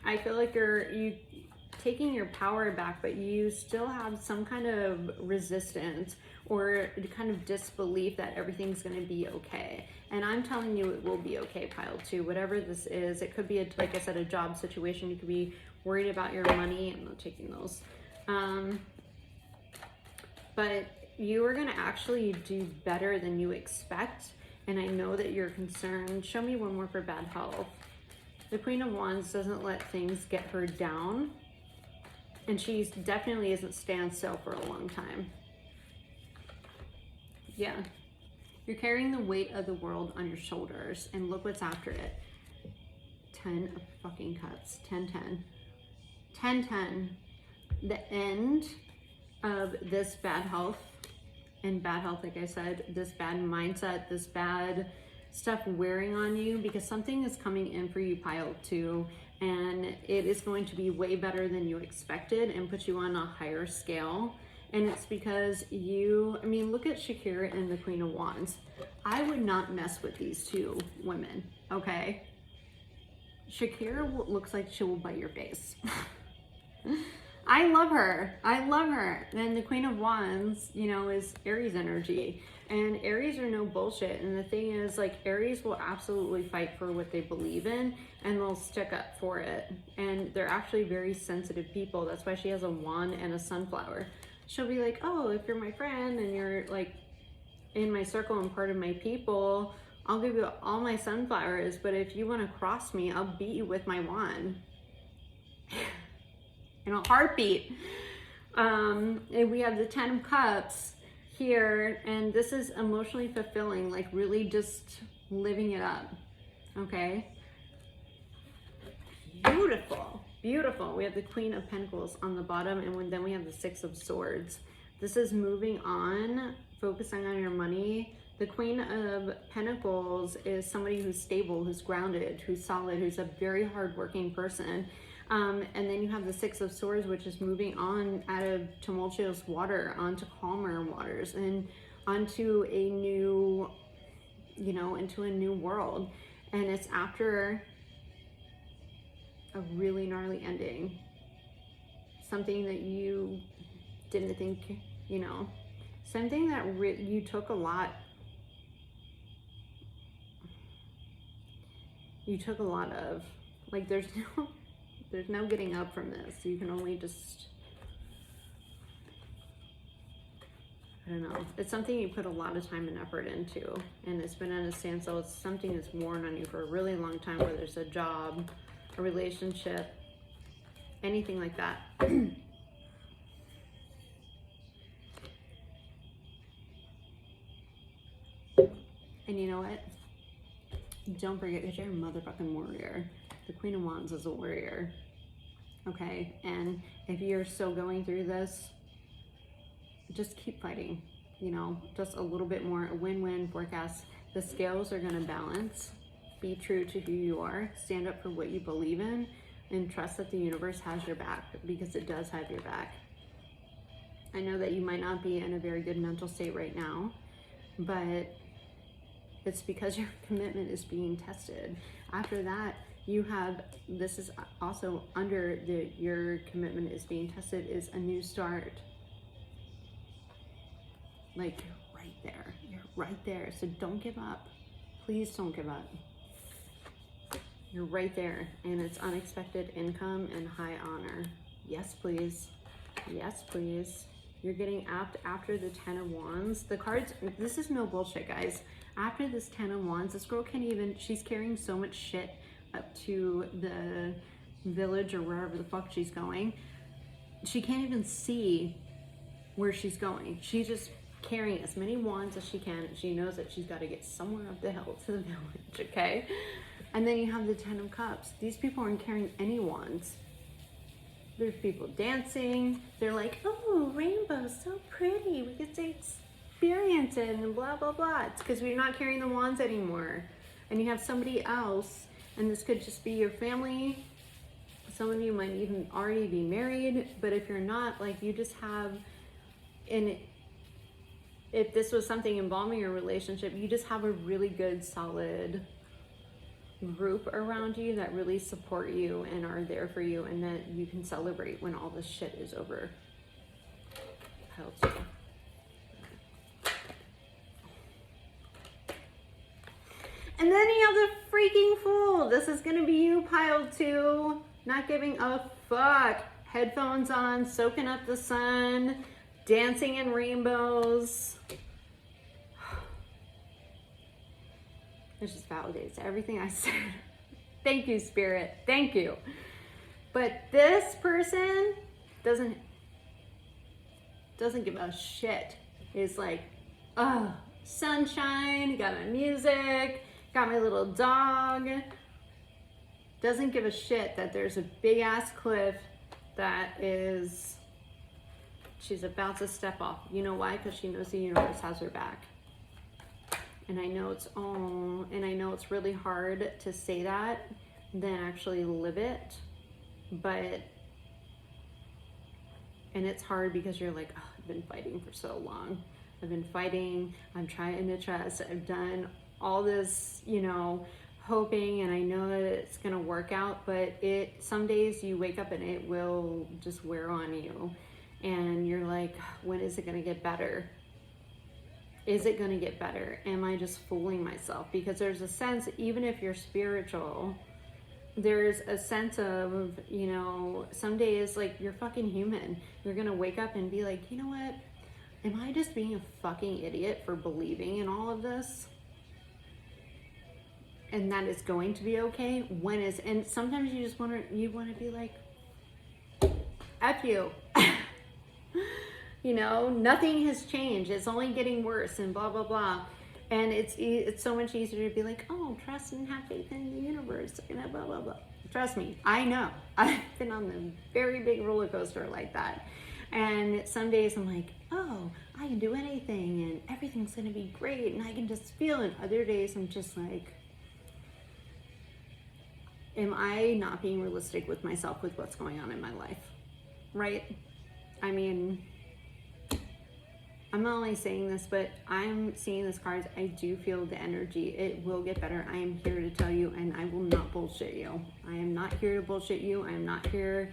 I feel like you taking your power back, but you still have some kind of resistance or kind of disbelief that everything's going to be okay. And I'm telling you, it will be okay, pile two. Whatever this is, it could be, like I said, a job situation. You could be worried about your money. I'm not taking those. But you are going to actually do better than you expect. And I know that you're concerned. Show me one more for bad health. The Queen of Wands doesn't let things get her down. And she definitely isn't stand still for a long time. Yeah. You're carrying the weight of the world on your shoulders, and look what's after it. 10 of fucking cups. 10, 10. 10, 10. The end of this bad health, and bad health, like I said, this bad mindset, this bad stuff wearing on you, because something is coming in for you, pile two, and it is going to be way better than you expected and put you on a higher scale. And it's because I mean, look at Shakira and the Queen of Wands. I would not mess with these two women, okay? Shakira looks like she will bite your face. I love her. I love her. And the Queen of Wands, you know, is Aries energy. And Aries are no bullshit. And the thing is, like, Aries will absolutely fight for what they believe in, and they'll stick up for it. And they're actually very sensitive people. That's why she has a wand and a sunflower. She'll be like, oh, if you're my friend and you're like in my circle and part of my people, I'll give you all my sunflowers. But if you want to cross me, I'll beat you with my wand. In a heartbeat. And we have the 10 of Cups here, and this is emotionally fulfilling, like really just living it up. Okay. Beautiful. Beautiful. We have the Queen of Pentacles on the bottom, and then we have the Six of Swords. This is moving on, focusing on your money. The Queen of Pentacles is somebody who's stable, who's grounded, who's solid, who's a very hardworking person. And then you have the Six of Swords, which is moving on out of tumultuous water onto calmer waters and onto a new, you know, into a new world. And it's after a really gnarly ending, something that you didn't think, you know, something that you took a lot of, like, there's no getting up from this. You can only just, I don't know, it's something you put a lot of time and effort into, and it's been at a standstill. It's something that's worn on you for a really long time, whether it's a job, a relationship, anything like that. And you know what? Don't forget that you're a motherfucking warrior. The Queen of Wands is a warrior. Okay? And if you're still going through this, just keep fighting. You know, just a little bit more. A win-win forecast. The scales are going to balance. Be true to who you are. Stand up for what you believe in. And trust that the universe has your back, because it does have your back. I know that you might not be in a very good mental state right now, but it's because your commitment is being tested. After that, you have, this is also under your commitment is being tested, is a new start. Like, you're right there. You're right there. So don't give up. Please don't give up. You're right there. And it's unexpected income and high honor. Yes, please. Yes, please. You're getting apt after the 10 of Wands. The cards, this is no bullshit, guys. After this 10 of Wands, this girl can't even, she's carrying so much shit up to the village or wherever the fuck she's going. She can't even see where she's going. She's just carrying as many wands as she can. She knows that she's got to get somewhere up the hill to the village, okay? And then you have the 10 of Cups. These people aren't carrying any wands. There's people dancing. They're like, oh, rainbow's so pretty. We get to experience it and blah, blah, blah. It's because we're not carrying the wands anymore. And you have somebody else, and this could just be your family. Some of you might even already be married, but if you're not, like, you just have, and if this was something involving your relationship, you just have a really good, solid group around you that really support you and are there for you, and that you can celebrate when all this shit is over. Pile 2. And then you have the freaking Fool. This is gonna be you, pile 2. Not giving a fuck. Headphones on, soaking up the sun, dancing in rainbows. It just validates everything I said. Thank you, Spirit. Thank you. But this person doesn't give a shit. It's like, oh, sunshine, got my music, got my little dog. Doesn't give a shit that there's a big ass cliff that is, she's about to step off. You know why? Because she knows the universe has her back. And I know it's, oh, and I know it's really hard to say that than actually live it. But, and it's hard because you're like, oh, I've been fighting for so long. I've been fighting, I'm trying to trust, I've done all this, you know, hoping, and I know that it's gonna work out, but some days you wake up and it will just wear on you. And you're like, when is it gonna get better? Is it gonna get better? Am I just fooling myself? Because there's a sense, even if you're spiritual, there's a sense of, you know, some days, like, you're fucking human. You're gonna wake up and be like, you know what? Am I just being a fucking idiot for believing in all of this? And that is going to be okay. When is, and sometimes you just want to be like, F you. You know, nothing has changed. It's only getting worse and blah, blah, blah. And it's so much easier to be like, oh, trust and have faith in the universe, you know, blah, blah, blah. Trust me, I know. I've been on the very big roller coaster like that. And some days I'm like, oh, I can do anything and everything's going to be great and I can just feel it. Other days I'm just like, am I not being realistic with myself with what's going on in my life? Right? I mean, I'm not only saying this, but I'm seeing this cards. I do feel the energy. It will get better. I am here to tell you, and I will not bullshit you. I am not here to bullshit you. I am not here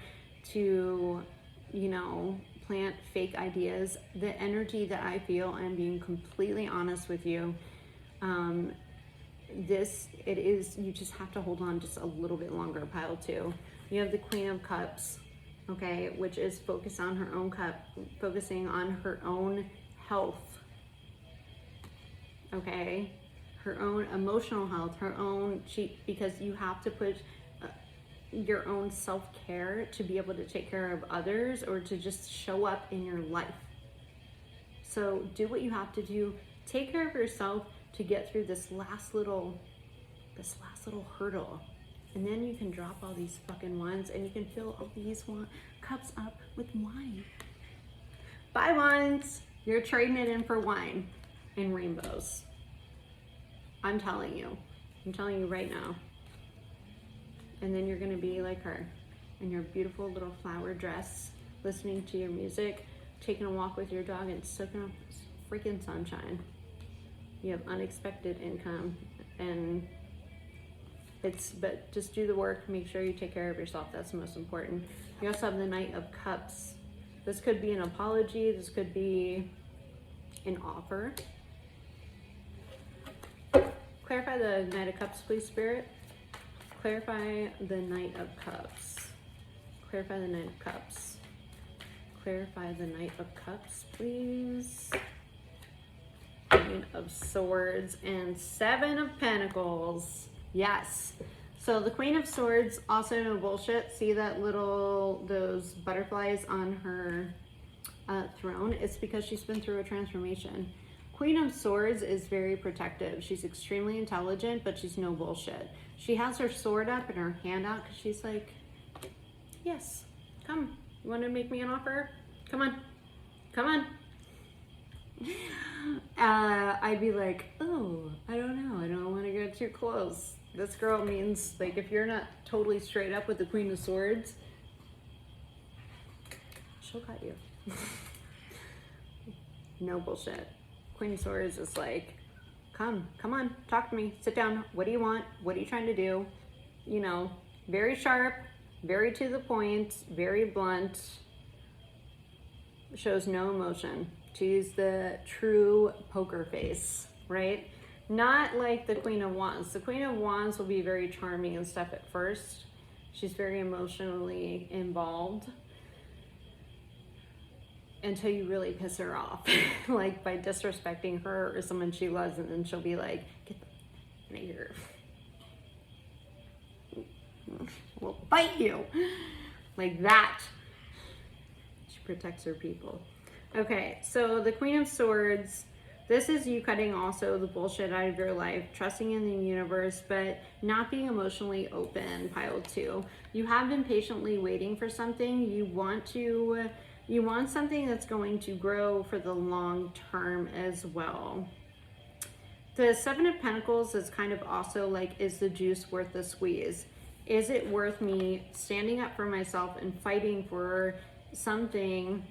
to, you know, plant fake ideas. The energy that I feel, I'm being completely honest with you. It is, you just have to hold on just a little bit longer, pile 2. You have the Queen of Cups, okay, which is focusing on her own health, okay, her own emotional health, because you have to put your own self-care to be able to take care of others or to just show up in your life. So do what you have to do. Take care of yourself to get through this last little hurdle, and then you can drop all these fucking wands and you can fill all these cups up with wine. Buy wands. You're trading it in for wine and rainbows. I'm telling you right now. And then you're gonna be like her in your beautiful little flower dress, listening to your music, taking a walk with your dog and soaking up this freaking sunshine. You have unexpected income, and but just do the work. Make sure you take care of yourself. That's the most important. You also have the Knight of Cups. This could be an apology. This could be an offer. Clarify the Knight of Cups, please, Spirit. Clarify the Knight of Cups. Clarify the Knight of Cups. Clarify the Knight of Cups, please. Queen of Swords and Seven of Pentacles. Yes. So the Queen of Swords, also no bullshit. See that those butterflies on her throne? It's because she's been through a transformation. Queen of Swords is very protective. She's extremely intelligent, but she's no bullshit. She has her sword up and her hand out because she's like, yes, come. You want to make me an offer? Come on. Come on. I'd be like, oh, I don't know. I don't want to get too close. This girl means, like, if you're not totally straight up with the Queen of Swords, she'll cut you. No bullshit. Queen of Swords is like, come on, talk to me, sit down. What do you want? What are you trying to do? You know, very sharp, very to the point, very blunt, shows no emotion. She's the true poker face, right? Not like the Queen of Wands. The Queen of Wands will be very charming and stuff at first. She's very emotionally involved until you really piss her off, like by disrespecting her or someone she loves, and then she'll be like, get the out of here. We'll bite you. Like that. She protects her people. Okay, so the Queen of Swords, this is you cutting also the bullshit out of your life, trusting in the universe, but not being emotionally open, pile 2. You have been patiently waiting for something. You want something that's going to grow for the long term as well. The Seven of Pentacles is kind of also like, is the juice worth the squeeze? Is it worth me standing up for myself and fighting for something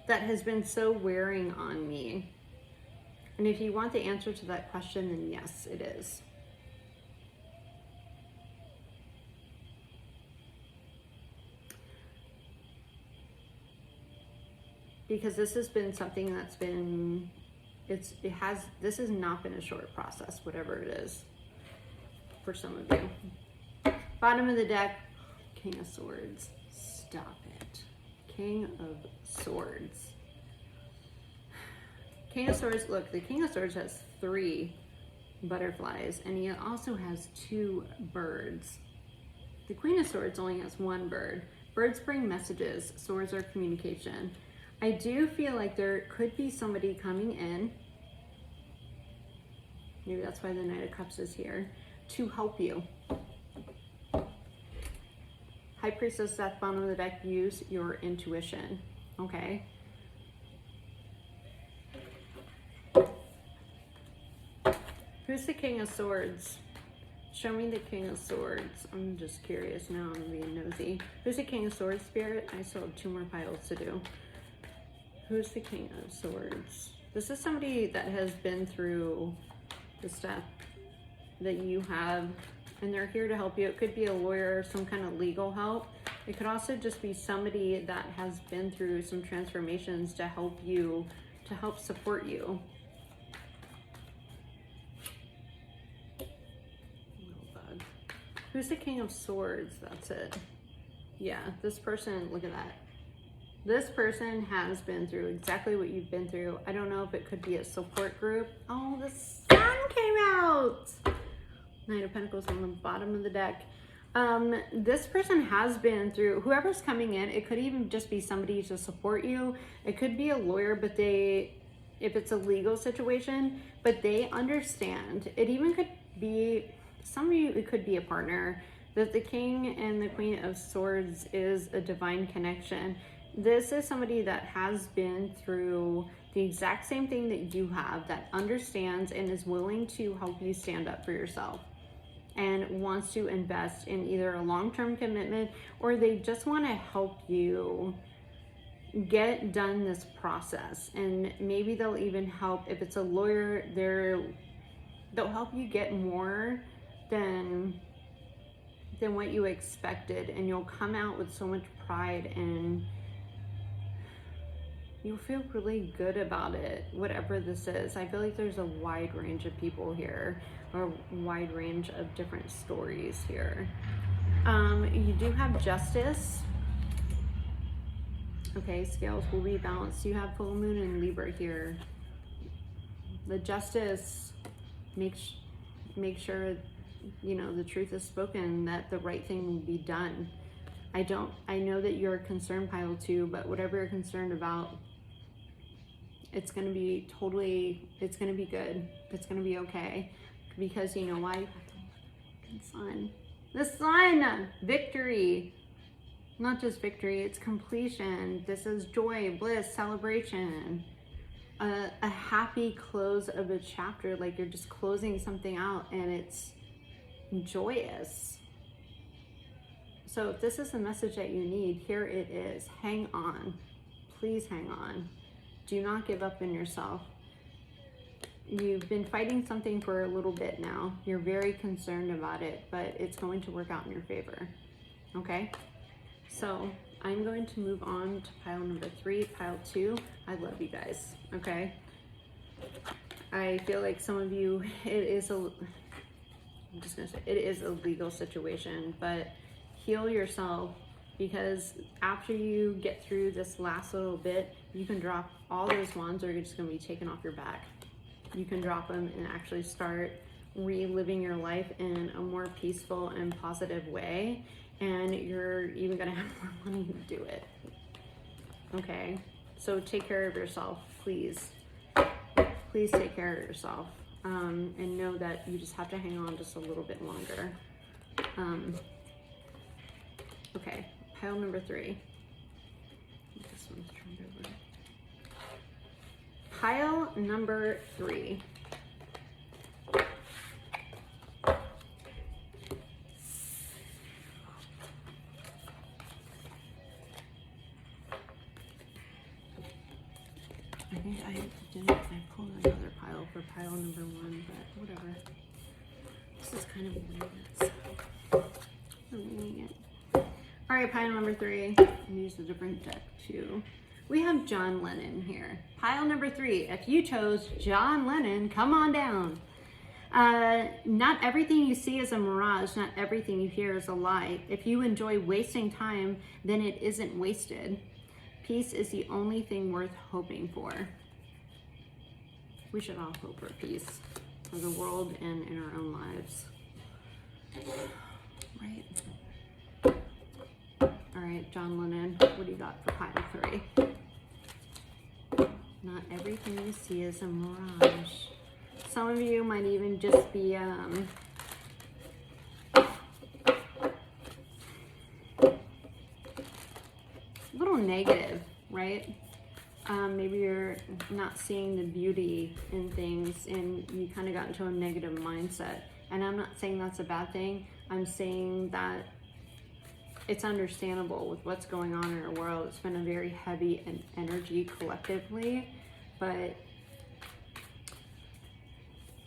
that has been so wearing on me? And if you want the answer to that question, then yes, it is. Because this has been something that's been, this has not been a short process, whatever it is, for some of you. Bottom of the deck, King of Swords. Stop it. King of Swords. King of Swords, look, the King of Swords has 3 butterflies, and he also has 2 birds. The Queen of Swords only has 1 bird. Birds bring messages. Swords are communication. I do feel like there could be somebody coming in, maybe that's why the Knight of Cups is here, to help you. High Priestess at the bottom of the deck, use your intuition, okay? Who's the King of Swords? Show me the King of Swords. I'm just curious now, I'm being nosy. Who's the King of Swords, Spirit? I still have 2 more piles to do. Who's the King of Swords? This is somebody that has been through the stuff that you have, and they're here to help you. It could be a lawyer, some kind of legal help. It could also just be somebody that has been through some transformations to help you, to help support you. Little bug. Who's the King of Swords? That's it. Yeah, this person, look at that. This person has been through exactly what you've been through. I don't know if it could be a support group. Oh, the sun came out. Knight of Pentacles on the bottom of the deck. This person has been through, whoever's coming in, it could even just be somebody to support you. It could be a lawyer, but if it's a legal situation, but they understand. It even could be, some of you, it could be a partner. That the King and the Queen of Swords is a divine connection. This is somebody that has been through the exact same thing that you have, that understands and is willing to help you stand up for yourself and wants to invest in either a long-term commitment, or they just want to help you get done this process. And maybe they'll even help, if it's a lawyer, they'll help you get more than what you expected, and you'll come out with so much pride and you'll feel really good about it, whatever this is. I feel like there's a wide range of people here, or a wide range of different stories here. You do have justice. Okay, scales will be balanced. You have full moon in Libra here. The justice makes sure, you know, the truth is spoken, that the right thing will be done. I know that you're concerned, pile 2, but whatever you're concerned about, it's going to be it's going to be good. It's going to be okay. Because you know why? The sun, victory. Not just victory, it's completion. This is joy, bliss, celebration. A happy close of a chapter, like you're just closing something out and it's joyous. So if this is a message that you need, here it is. Hang on. Please hang on. Do not give up in yourself. You've been fighting something for a little bit now. You're very concerned about it, but it's going to work out in your favor. Okay? So I'm going to move on to pile number 3, pile 2. I love you guys, okay? I feel like some of you, it is a legal situation, but heal yourself, because after you get through this last little bit, you can drop all those wands, or you're just gonna be taken off your back. You can drop them and actually start reliving your life in a more peaceful and positive way. And you're even gonna have more money to do it. Okay, so take care of yourself, please. Please take care of yourself, and know that you just have to hang on just a little bit longer. Okay, pile number 3. This one's turned over. Pile number 3. I think I pulled another pile for pile number 1, but whatever. This is kind of weird. I'm reading it. All right, pile number 3. I'm use a different deck too. We have John Lennon here. Pile number 3. If you chose John Lennon, come on down. Not everything you see is a mirage. Not everything you hear is a lie. If you enjoy wasting time, then it isn't wasted. Peace is the only thing worth hoping for. We should all hope for peace for the world and in our own lives. Right? All right, John Lennon, what do you got for pile 3? Not everything you see is a mirage. Some of you might even just be a little negative, right? Maybe you're not seeing the beauty in things and you kind of got into a negative mindset. And I'm not saying that's a bad thing. I'm saying that it's understandable with what's going on in our world. It's been a very heavy energy collectively, but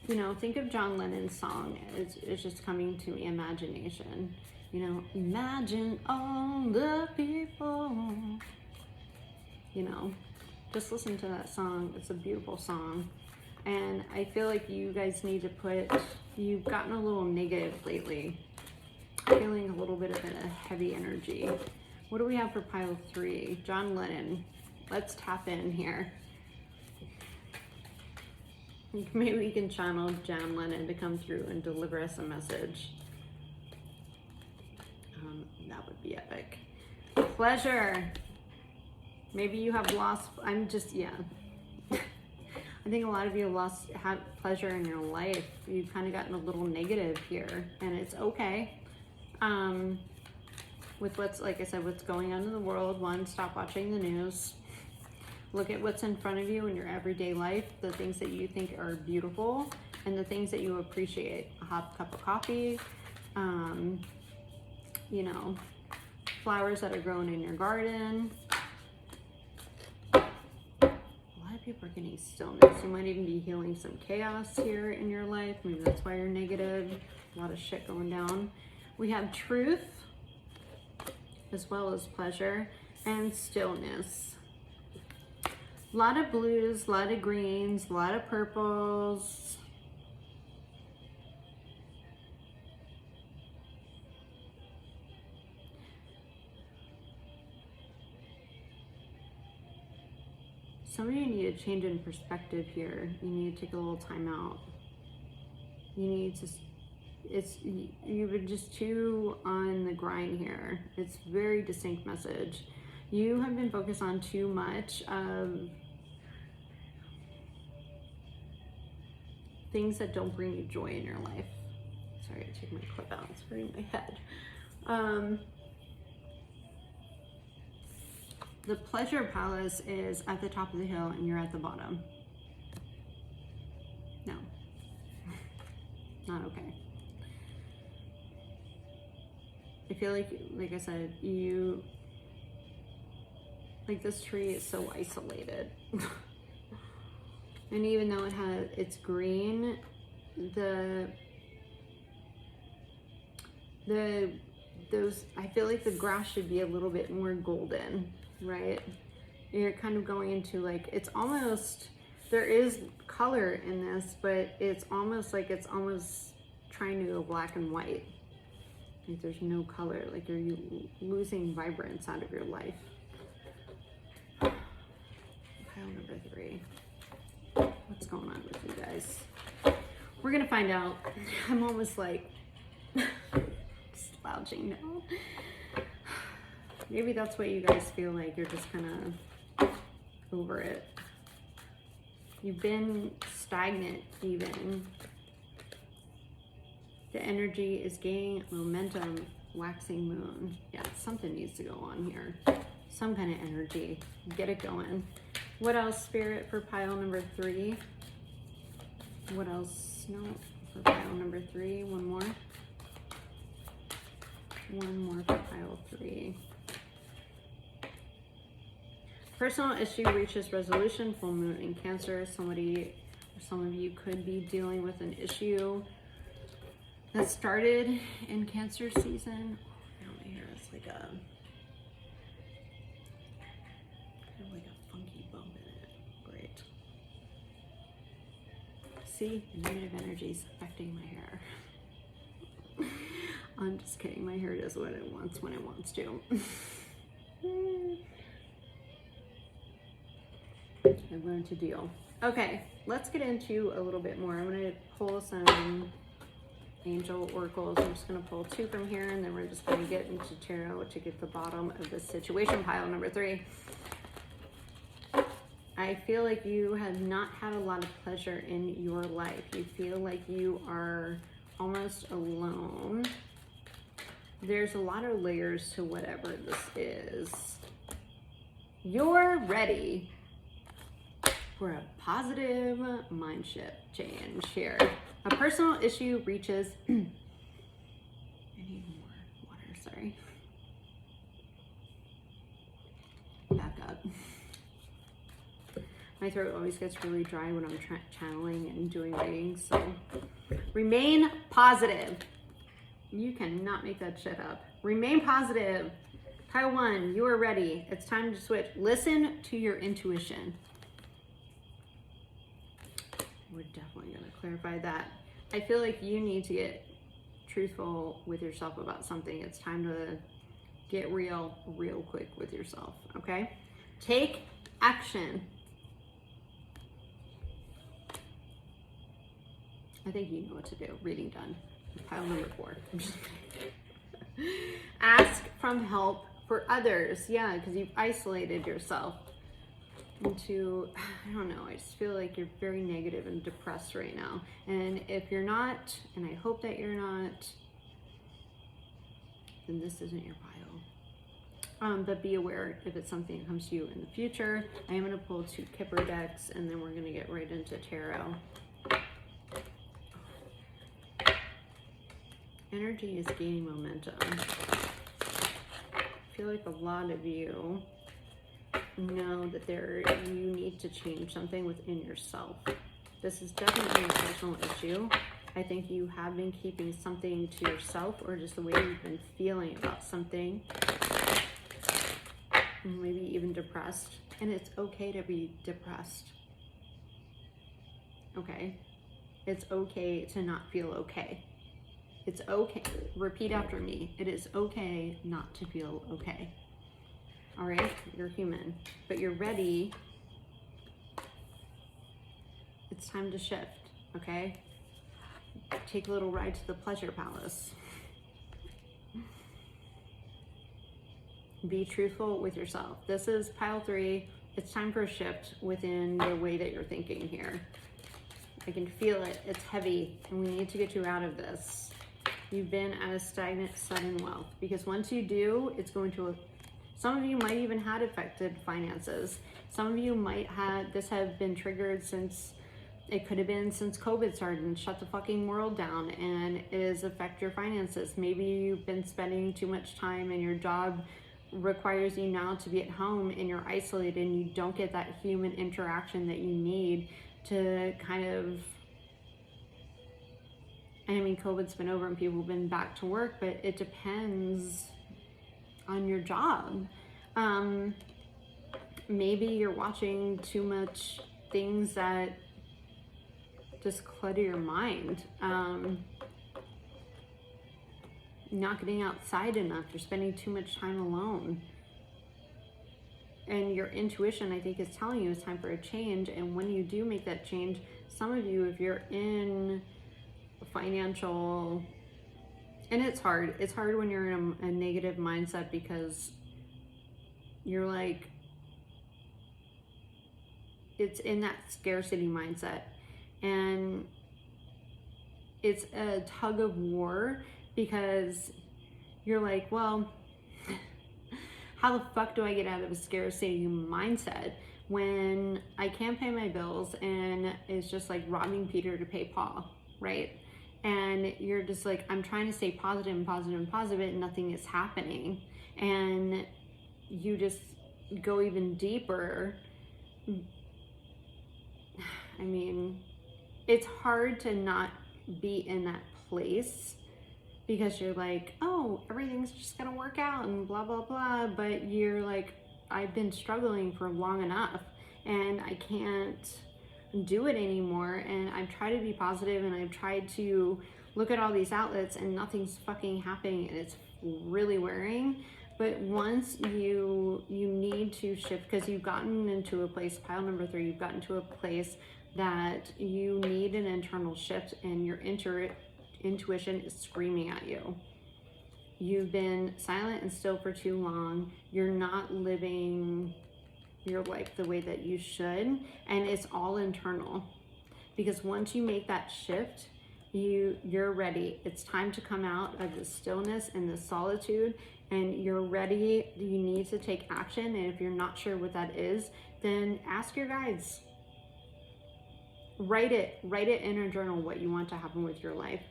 you know, think of John Lennon's song. It's just coming to me, imagination. You know, imagine all the people. You know, just listen to that song. It's a beautiful song. And I feel like you guys need to you've gotten a little negative lately. Feeling a little bit of a heavy energy. What do we have for pile 3? John Lennon. Let's tap in here. Maybe we can channel John Lennon to come through and deliver us a message. That would be epic. Pleasure. Maybe you have lost, I think a lot of you have pleasure in your life. You've kind of gotten a little negative here, and it's okay. With like I said, what's going on in the world. One, stop watching the news. Look at what's in front of you in your everyday life, the things that you think are beautiful and the things that you appreciate. A hot cup of coffee, you know, flowers that are grown in your garden. A lot of people are getting stillness. You might even be healing some chaos here in your life. Maybe that's why you're negative. A lot of shit going down. We have truth as well as pleasure and stillness. A lot of blues, a lot of greens, a lot of purples. Some of you need a change in perspective here. You need to take a little time out. You need to, you've been just too on the grind here. It's a very distinct message. You have been focused on too much of things that don't bring you joy in your life. Sorry, I took my clip out, it's hurting my head. The pleasure palace is at the top of the hill and you're at the bottom. No, not okay. I feel like I said, like this tree is so isolated. And even though it's green, I feel like the grass should be a little bit more golden, right? You're kind of going into like, it's almost, there is color in this, but it's almost like it's almost trying to go black and white. Like there's no color, like you're losing vibrance out of your life. Pile number 3. What's going on with you guys? We're gonna find out. I'm almost like slouching now. Maybe that's what you guys feel like. You're just kind of over it. You've been stagnant even. The energy is gaining momentum. Waxing moon. Yeah, something needs to go on here. Some kind of energy. Get it going. What else, Spirit, for pile number 3? What else? No, for pile number 3. One more. One more for pile 3. Personal issue reaches resolution. Full moon in Cancer. Some of you could be dealing with an issue that started in Cancer season. Down here, it's like a funky bump in it. Great. See, negative energy is affecting my hair. I'm just kidding. My hair does what it wants when it wants to. I've learned to deal. Okay, let's get into a little bit more. I'm going to pull some angel oracles. I'm just going to pull 2 from here, and then we're just going to get into tarot to get the bottom of the situation. Pile number 3. I feel like you have not had a lot of pleasure in your life. You feel like you are almost alone. There's a lot of layers to whatever this is. You're ready for a positive mind shift change here. A personal issue reaches, I need more water, sorry. Back up. My throat always gets really dry when I'm channeling and doing readings, so remain positive. You cannot make that shit up. Remain positive. Pile 1, you are ready. It's time to switch. Listen to your intuition. We're definitely going to clarify that. I feel like you need to get truthful with yourself about something. It's time to get real quick with yourself, okay? Take action. I think you know what to do. Reading done. Pile number 4. I'm just kidding. Ask from help for others. Yeah, because you've isolated yourself into, I don't know, I just feel like you're very negative and depressed right now. And if you're not, and I hope that you're not, then this isn't your pile. But be aware if it's something that comes to you in the future. I am going to pull 2 Kipper decks, and then we're going to get right into tarot. Energy is gaining momentum. I feel like a lot of you know that you need to change something within yourself. This is definitely a personal issue. I think you have been keeping something to yourself, or just the way you've been feeling about something. Maybe even depressed. And it's okay to be depressed. Okay? It's okay to not feel okay. It's okay. Repeat after me. It is okay not to feel okay. All right? You're human, but you're ready. It's time to shift, okay? Take a little ride to the pleasure palace. Be truthful with yourself. This is pile 3. It's time for a shift within the way that you're thinking here. I can feel it. It's heavy, and we need to get you out of this. You've been at a stagnant sudden wealth, because once you do, it's going to, some of you might even had affected finances. Some of you might have, this have been triggered since, it could have been since COVID started and shut the fucking world down, and it has affected your finances. Maybe you've been spending too much time and your job requires you now to be at home and you're isolated and you don't get that human interaction that you need to kind of, I mean, COVID's been over and people have been back to work, but it depends on your job. Maybe you're watching too much things that just clutter your mind. Not getting outside enough. You're spending too much time alone. And your intuition, I think, is telling you it's time for a change. And when you do make that change, some of you, if you're in financial, and it's hard when you're in a negative mindset, because you're like, it's in that scarcity mindset, and it's a tug of war, because you're like, well, how the fuck do I get out of a scarcity mindset when I can't pay my bills and it's just like robbing Peter to pay Paul, right? And you're just like, I'm trying to stay positive and positive and positive, and nothing is happening. And you just go even deeper. I mean, it's hard to not be in that place, because you're like, oh, everything's just gonna work out and blah, blah, blah. But you're like, I've been struggling for long enough and I can't do it anymore. And I've tried to be positive and I've tried to look at all these outlets and nothing's fucking happening, and it's really wearing. But once you need to shift, because you've gotten into a place, pile number 3, you've gotten to a place that you need an internal shift, and your intuition is screaming at you. You've been silent and still for too long. You're not living your life the way that you should, and it's all internal. Because once you make that shift, you're ready. It's time to come out of the stillness and the solitude, and you're ready. You need to take action, and if you're not sure what that is, then ask your guides. Write it in a journal, what you want to happen with your life.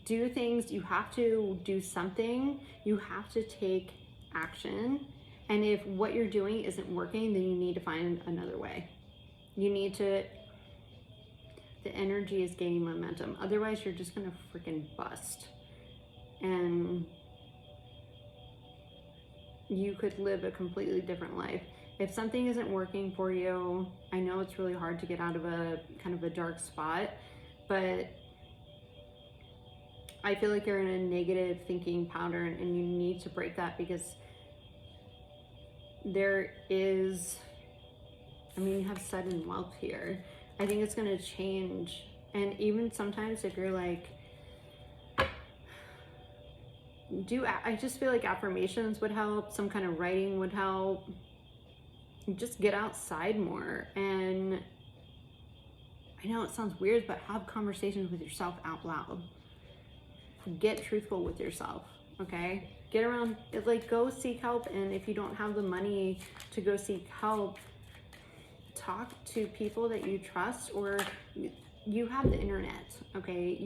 Do things. You have to do something. You have to take action. And if what you're doing isn't working, then you need to find another way. You need to, the energy is gaining momentum. Otherwise, you're just gonna freaking bust. And you could live a completely different life. If something isn't working for you, I know it's really hard to get out of a kind of a dark spot, but I feel like you're in a negative thinking pattern and you need to break that, because there is, I mean, you have sudden wealth here. I think it's going to change. And even sometimes if you're like, I just feel like affirmations would help. Some kind of writing would help. Just get outside more. And I know it sounds weird, but have conversations with yourself out loud. Get truthful with yourself, okay? Get around, like, go seek help. And if you don't have the money to go seek help, talk to people that you trust, or you have the internet, okay?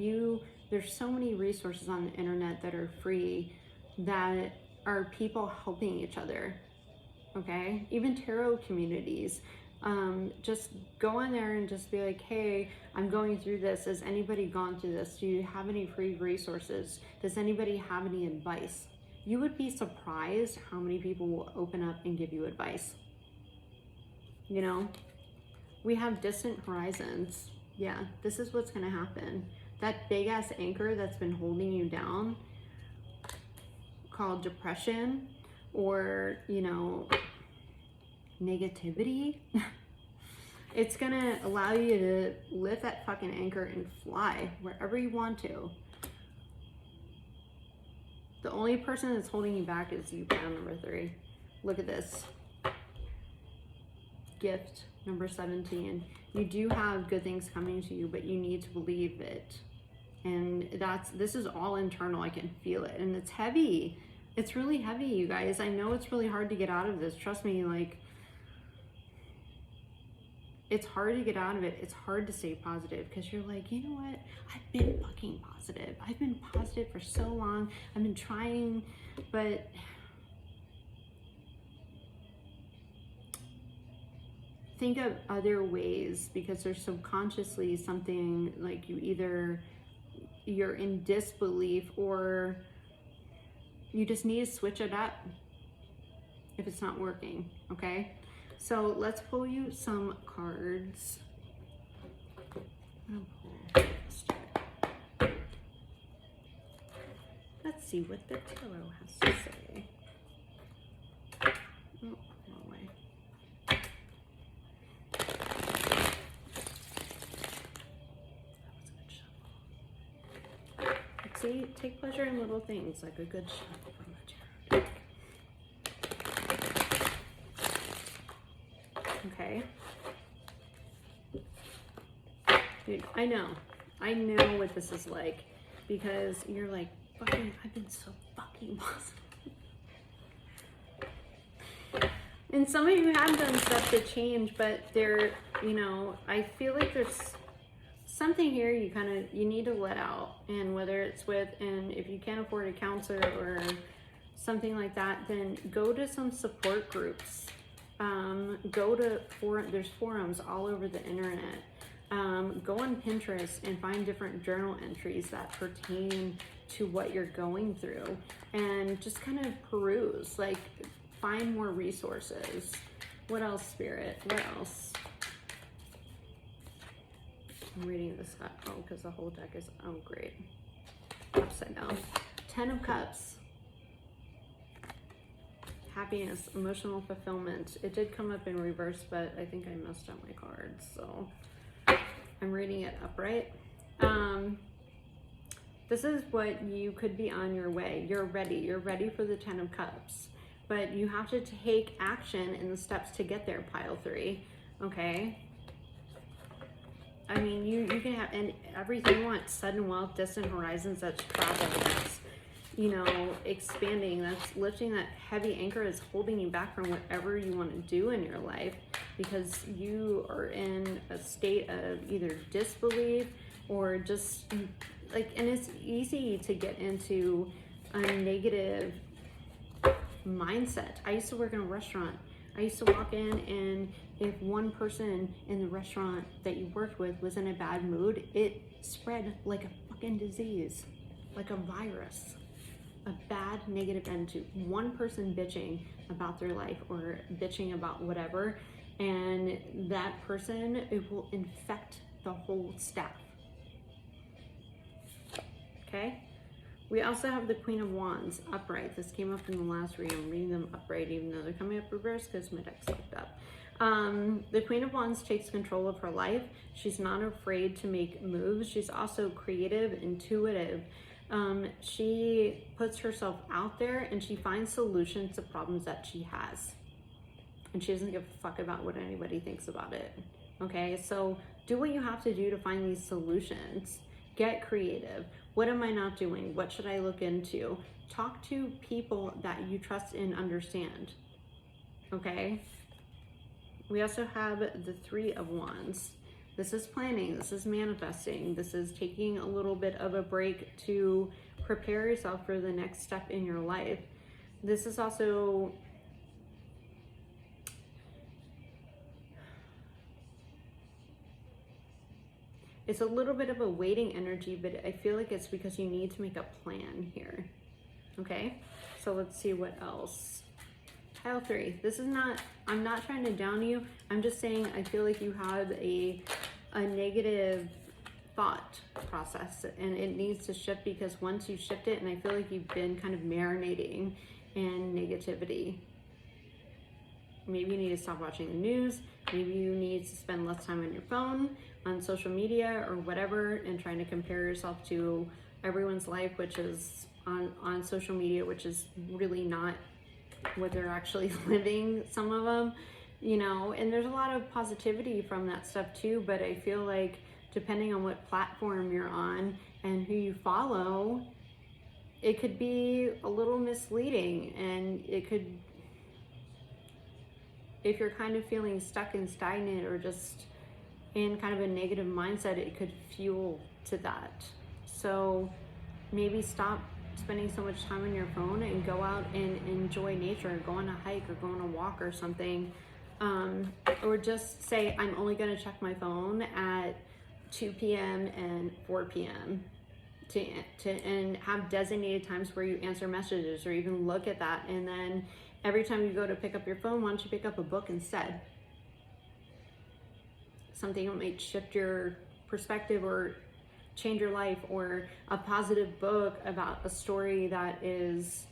There's so many resources on the internet that are free, that are people helping each other, okay? Even tarot communities. Just go in there and just be like, hey, I'm going through this. Has anybody gone through this? Do you have any free resources? Does anybody have any advice? You would be surprised how many people will open up and give you advice. you know? We have distant horizons. Yeah, this is what's gonna happen. That big ass anchor that's been holding you down, called depression or, you know, negativity, it's gonna allow you to lift that fucking anchor and fly wherever you want to. The only person that's holding you back is you, pile number 3. Look at this. Gift number 17. You do have good things coming to you, but you need to believe it. And this is all internal. I can feel it. And it's heavy. It's really heavy, you guys. I know it's really hard to get out of this. Trust me, like, it's hard to get out of it. It's hard to stay positive because you're like, you know what? I've been fucking positive. I've been positive for so long. I've been trying, but think of other ways, because there's subconsciously something like you're in disbelief, or you just need to switch it up if it's not working, okay? So let's pull you some cards. Let's see what the tarot has to say. Oh, wrong way. See, take pleasure in little things, like a good shuffle from the tarot. Okay. Dude, I know what this is like, because you're like, fucking, I've been so fucking positive. And some of you have done stuff to change, but there, you know, I feel like there's something here you need to let out. And whether it's and if you can't afford a counselor or something like that, then go to some support groups. Go to there's forums all over the internet. Go on Pinterest and find different journal entries that pertain to what you're going through, and just kind of peruse, like, find more resources. What else, Spirit? What else? I'm reading this up. Oh, because the whole deck is, oh, great. Upside down. 10 of Cups. Happiness, emotional fulfillment. It did come up in reverse, but I think I messed up my cards, so I'm reading it upright. This is what you could be on your way. You're ready for the 10 of Cups, but you have to take action in the steps to get there, pile 3, okay? I mean, you can have everything you want: sudden wealth, distant horizons, that's travel, that's, you know, expanding, that's lifting that heavy anchor that's holding you back from whatever you want to do in your life, because you are in a state of either disbelief or just like, and it's easy to get into a negative mindset. I used to work in a restaurant. I used to walk in, and if one person in the restaurant that you worked with was in a bad mood, it spread like a fucking disease, like a virus. A bad negative attitude. One person bitching about their life or bitching about whatever, and that person, it will infect the whole staff. Okay? We also have the Queen of Wands upright. This came up in the last reading. I'm reading them upright even though they're coming up reverse because my deck's fucked up. The Queen of Wands takes control of her life. She's not afraid to make moves. She's also creative, intuitive. She puts herself out there and she finds solutions to problems that she has. And she doesn't give a fuck about what anybody thinks about it. Okay, so do what you have to do to find these solutions. Get creative. What am I not doing? What should I look into? Talk to people that you trust and understand. Okay? We also have the 3 of Wands. This is planning. This is manifesting. This is taking a little bit of a break to prepare yourself for the next step in your life. This is also it's a little bit of a waiting energy, but I feel like it's because you need to make a plan here. Okay, so let's see what else. Pile 3. This is not, I'm not trying to down you. I'm just saying I feel like you have a negative thought process and it needs to shift, because once you shift it, and I feel like you've been kind of marinating in negativity. Maybe you need to stop watching the news. Maybe you need to spend less time on your phone, on social media or whatever, and trying to compare yourself to everyone's life, which is on social media, which is really not what they're actually living, some of them, you know. And there's a lot of positivity from that stuff too, but I feel like depending on what platform you're on and who you follow, it could be a little misleading, and it could, if you're kind of feeling stuck and stagnant or just in kind of a negative mindset, it could fuel to that. So maybe stop spending so much time on your phone and go out and enjoy nature, go on a hike or go on a walk or something. Or just say, I'm only gonna check my phone at 2 p.m. and 4 p.m. and have designated times where you answer messages or even look at that. And then every time you go to pick up your phone, why don't you pick up a book instead? Something that might shift your perspective or change your life, or a positive book about a story that is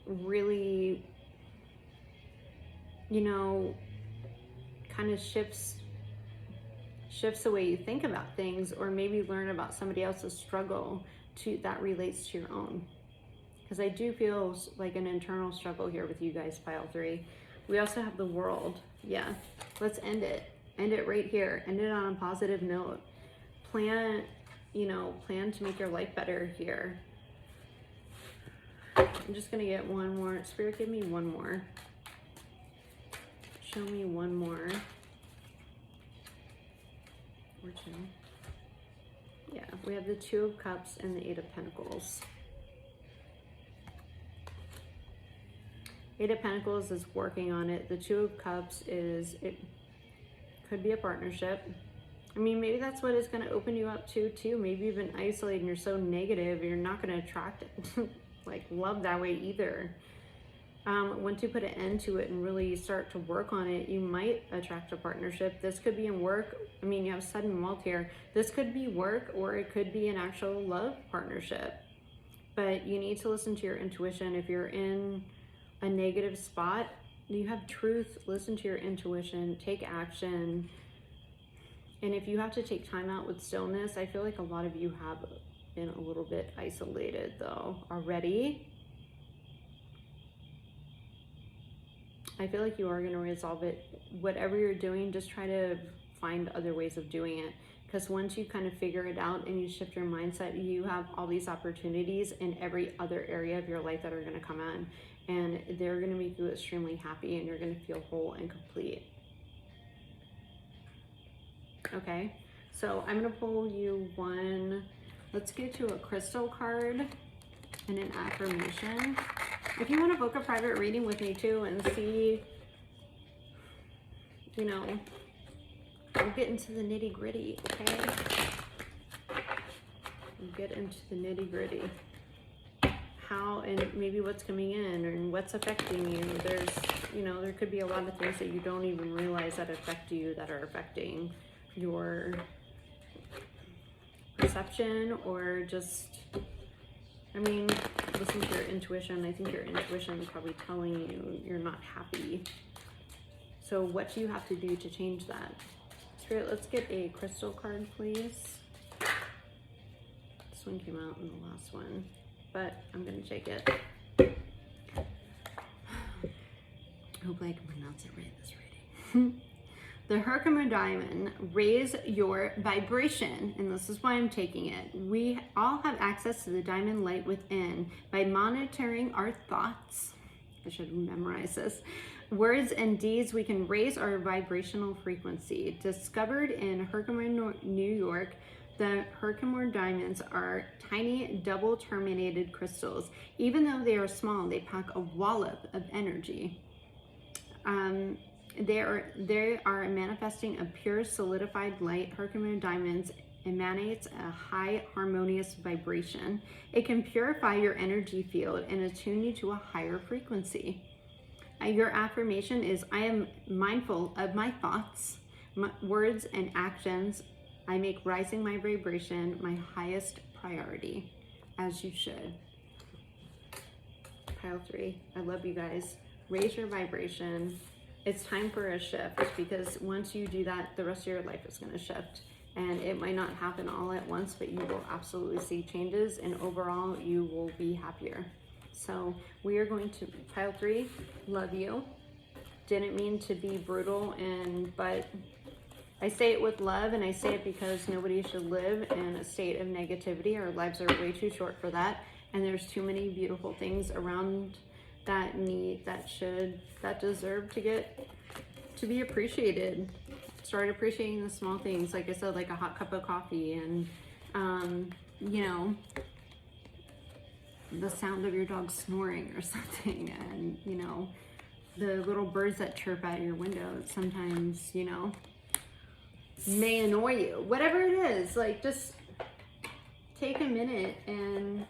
really, you know, kind of shifts the way you think about things, or maybe learn about somebody else's struggle that relates to your own. Because I do feel like an internal struggle here with you guys, pile 3. We also have the world. Yeah, let's end it. End it right here. End it on a positive note. Plan to make your life better here. I'm just gonna get one more. Spirit, give me one more. Show me one more. Or 2. Yeah, we have the 2 of Cups and the 8 of Pentacles. 8 of Pentacles is working on it. The 2 of Cups is, it could be a partnership. I mean, maybe that's what it's going to open you up to too. Maybe you've been isolated and you're so negative, you're not going to attract it. Like love that way either. Once you put an end to it and really start to work on it, you might attract a partnership. This could be in work. I mean, you have sudden wealth here. This could be work, or it could be an actual love partnership. But you need to listen to your intuition. If you're in a negative spot, you have truth. Listen to your intuition. Take action. And if you have to take time out with stillness, I feel like a lot of you have been a little bit isolated though already. I feel like you are going to resolve it. Whatever you're doing, just try to find other ways of doing it. Because once you kind of figure it out and you shift your mindset, you have all these opportunities in every other area of your life that are going to come in. And they're going to make you extremely happy, and you're going to feel whole and complete. Okay, so I'm going to pull you one. Let's get to a crystal card and an affirmation. If you want to book a private reading with me too and see, you know, we'll get into the nitty gritty, okay? We'll get into the nitty gritty. How and maybe what's coming in and what's affecting you. There's, you know, there could be a lot of things that you don't even realize that affect you, that are affecting your perception, or just, I mean, listen to your intuition. I think your intuition is probably telling you you're not happy. So what do you have to do to change that? Spirit, let's get a crystal card, please. This one came out in the last one, but I'm going to take it. I hope I can pronounce it right this reading. The Herkimer Diamond, raise your vibration, and this is why I'm taking it. We all have access to the diamond light within by monitoring our thoughts. I should memorize this. Words and deeds, we can raise our vibrational frequency. Discovered in Herkimer, New York, the Herkimer diamonds are tiny double terminated crystals. Even though they are small, they pack a wallop of energy. They are manifesting a pure solidified light. Herkimer diamonds emanates a high harmonious vibration. It can purify your energy field and attune you to a higher frequency. Your affirmation is, I am mindful of my thoughts, my words, and actions. I make rising my vibration my highest priority, as you should. Pile 3, I love you guys. Raise your vibration. It's time for a shift, because once you do that, the rest of your life is going to shift. And it might not happen all at once, but you will absolutely see changes, and overall you will be happier. So we are going to, pile 3, love you. Didn't mean to be brutal, but I say it with love, and I say it because nobody should live in a state of negativity. Our lives are way too short for that. And there's too many beautiful things around that deserve to be appreciated. Start appreciating the small things. Like I said, like a hot cup of coffee, and you know, the sound of your dog snoring or something, and you know, the little birds that chirp out your window sometimes, you know, may annoy you. Whatever it is, like, just take a minute and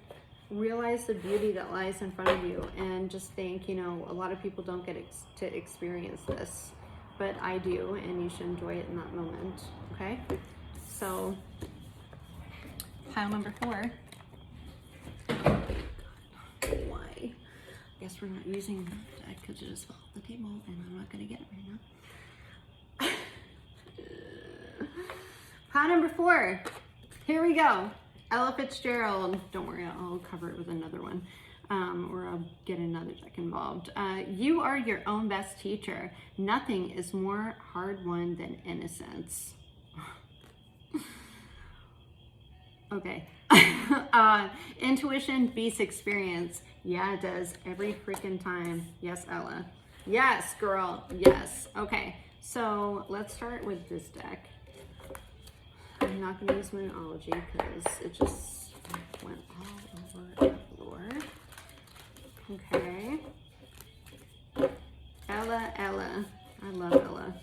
realize the beauty that lies in front of you, and just think, you know, a lot of people don't get to experience this, but I do, and you should enjoy it in that moment. Okay, so pile number 4. Why? I guess we're not using that deck because it just fell off the table, and I'm not going to get it right now. Pile number 4. Here we go. Ella Fitzgerald. Don't worry, I'll cover it with another one, or I'll get another deck involved. You are your own best teacher. Nothing is more hard-won than innocence. Okay. Intuition beats experience. Yeah, it does. Every freaking time. Yes, Ella. Yes, girl. Yes. Okay, so let's start with this deck. I'm not going to use Moonology because it just went all over the floor. Okay. Ella. I love Ella.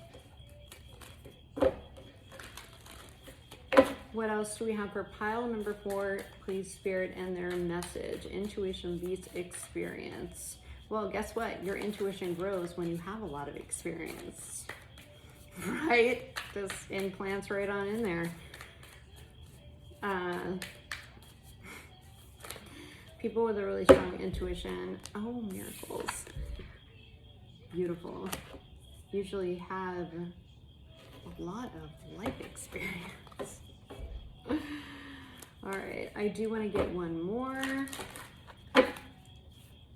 What else do we have for pile number 4? Please, Spirit, and their message. Intuition beats experience. Well, guess what? Your intuition grows when you have a lot of experience. Right? Just implants right on in there. People with a really strong intuition, oh, miracles, beautiful, usually have a lot of life experience. All right, I do want to get one more.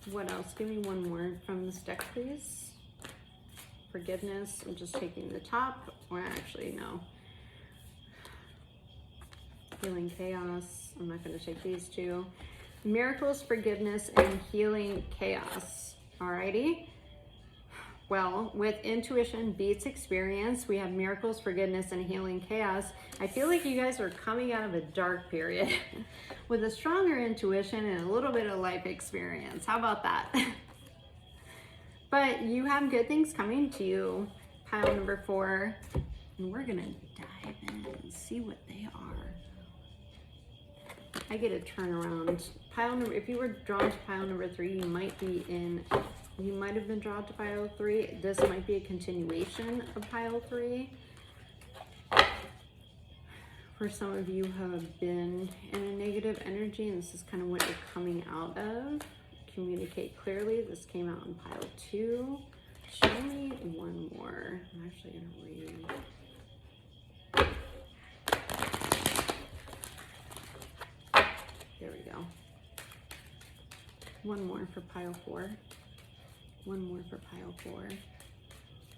What else? Give me one more from this deck, please. Forgiveness. I'm just taking the top, or actually, no. Healing chaos. I'm not going to take these two. Miracles, forgiveness, and healing chaos. Alrighty. Well, with intuition beats experience, we have miracles, forgiveness, and healing chaos. I feel like you guys are coming out of a dark period with a stronger intuition and a little bit of life experience. How about that? But you have good things coming to you. Pile number 4. And we're going to dive in and see what they are. I get a turnaround. Pile number, if you were drawn to pile number 3, you might have been drawn to pile 3. This might be a continuation of pile 3. For some of you who have been in a negative energy, and this is kind of what you're coming out of. Communicate clearly. This came out in pile 2. Show me one more. I'm actually going to read. There we go. One more for pile 4. One more for pile 4.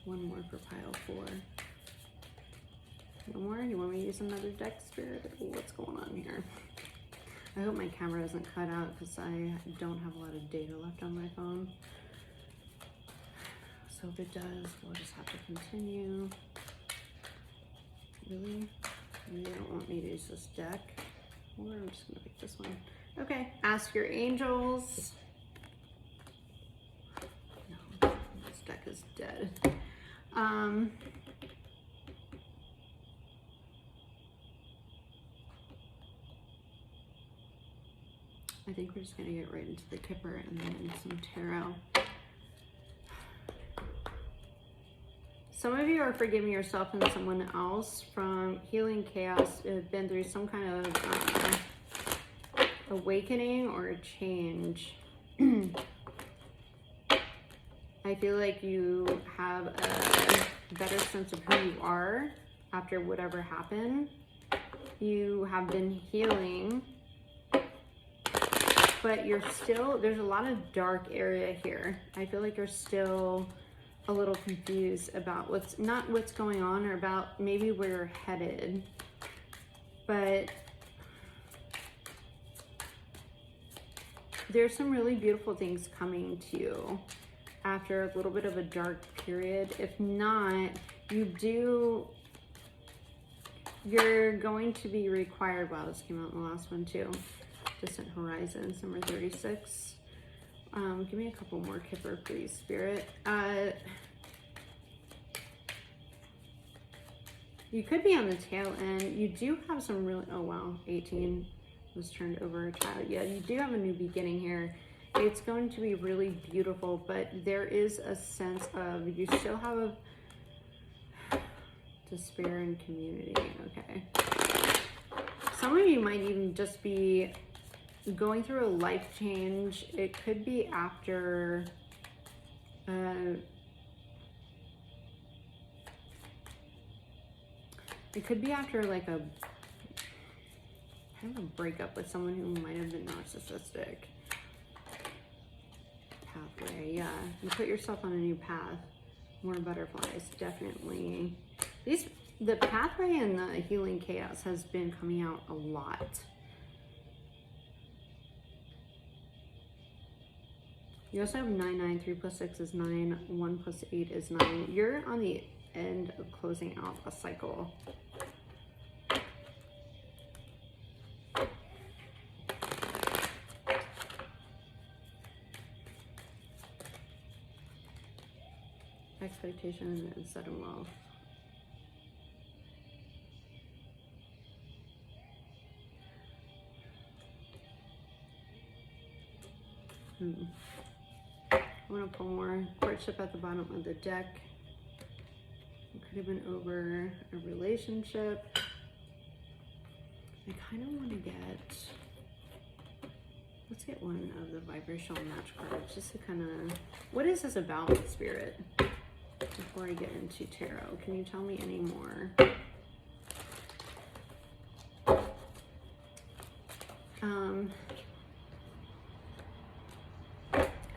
One more for pile 4. No more? You want me to use another deck, Spirit? What's going on here? I hope my camera doesn't cut out because I don't have a lot of data left on my phone. So if it does, we'll just have to continue. Really? You don't want me to use this deck? Or I'm just gonna pick this one. Okay, ask your angels. No, this deck is dead. I think we're just gonna get right into the Kipper and then some tarot. Some of you are forgiving yourself and someone else from healing chaos. Have been through some kind of awakening or a change. I feel like you have a better sense of who you are after whatever happened. You have been healing, but you're still, there's a lot of dark area here. I feel like you're still a little confused about not what's going on, or about maybe where you're headed. But there's some really beautiful things coming to you after a little bit of a dark period. If not, you're going to be required, wow, this came out in the last one too, Distant Horizons, number 36. Give me a couple more, Kipper, please, Spirit. You could be on the tail end. You do have some really, oh wow, 18 was turned over a child. Yeah, you do have a new beginning here. It's going to be really beautiful, but there is a sense of, you still have despair and community. Okay. Some of you might even just be going through a life change. It could be after like a kind of a breakup with someone who might have been narcissistic. Pathway, yeah. You put yourself on a new path. More butterflies, definitely. The pathway and the healing chaos has been coming out a lot. You also have 9, 9, 3 plus 6 is 9, 1 plus 8 is 9. You're on the end of closing out a cycle. Expectation and sudden wealth. I want to pull more. Courtship at the bottom of the deck. It could have been over a relationship. I kind of want to let's get one of the vibrational match cards just to kind of, what is this about, Spirit? Before I get into tarot, can you tell me any more?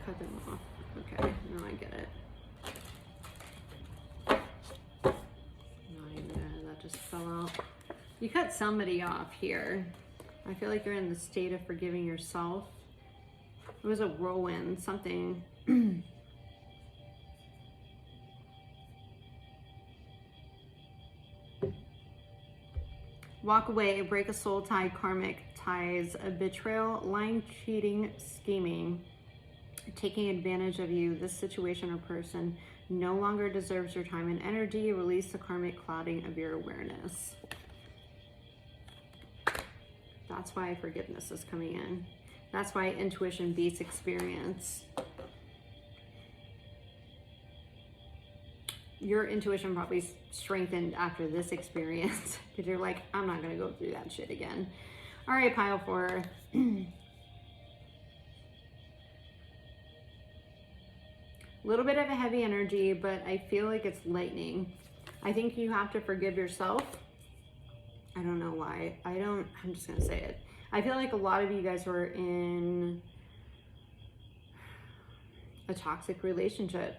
Cut them off. Okay, now I get it. That just fell out. You cut somebody off here. I feel like you're in the state of forgiving yourself. It was a whirlwind, something. Walk away, break a soul tie, karmic ties, a betrayal, lying, cheating, scheming, taking advantage of you. This situation or person no longer deserves your time and energy. Release the karmic clouding of your awareness. That's why forgiveness is coming in. That's why intuition beats experience. Your intuition probably strengthened after this experience because you're like, I'm not going to go through that shit again. All right, pile 4. A little bit of a heavy energy, but I feel like it's lightning. I think you have to forgive yourself. I don't know why. I'm just going to say it. I feel like a lot of you guys were in a toxic relationship.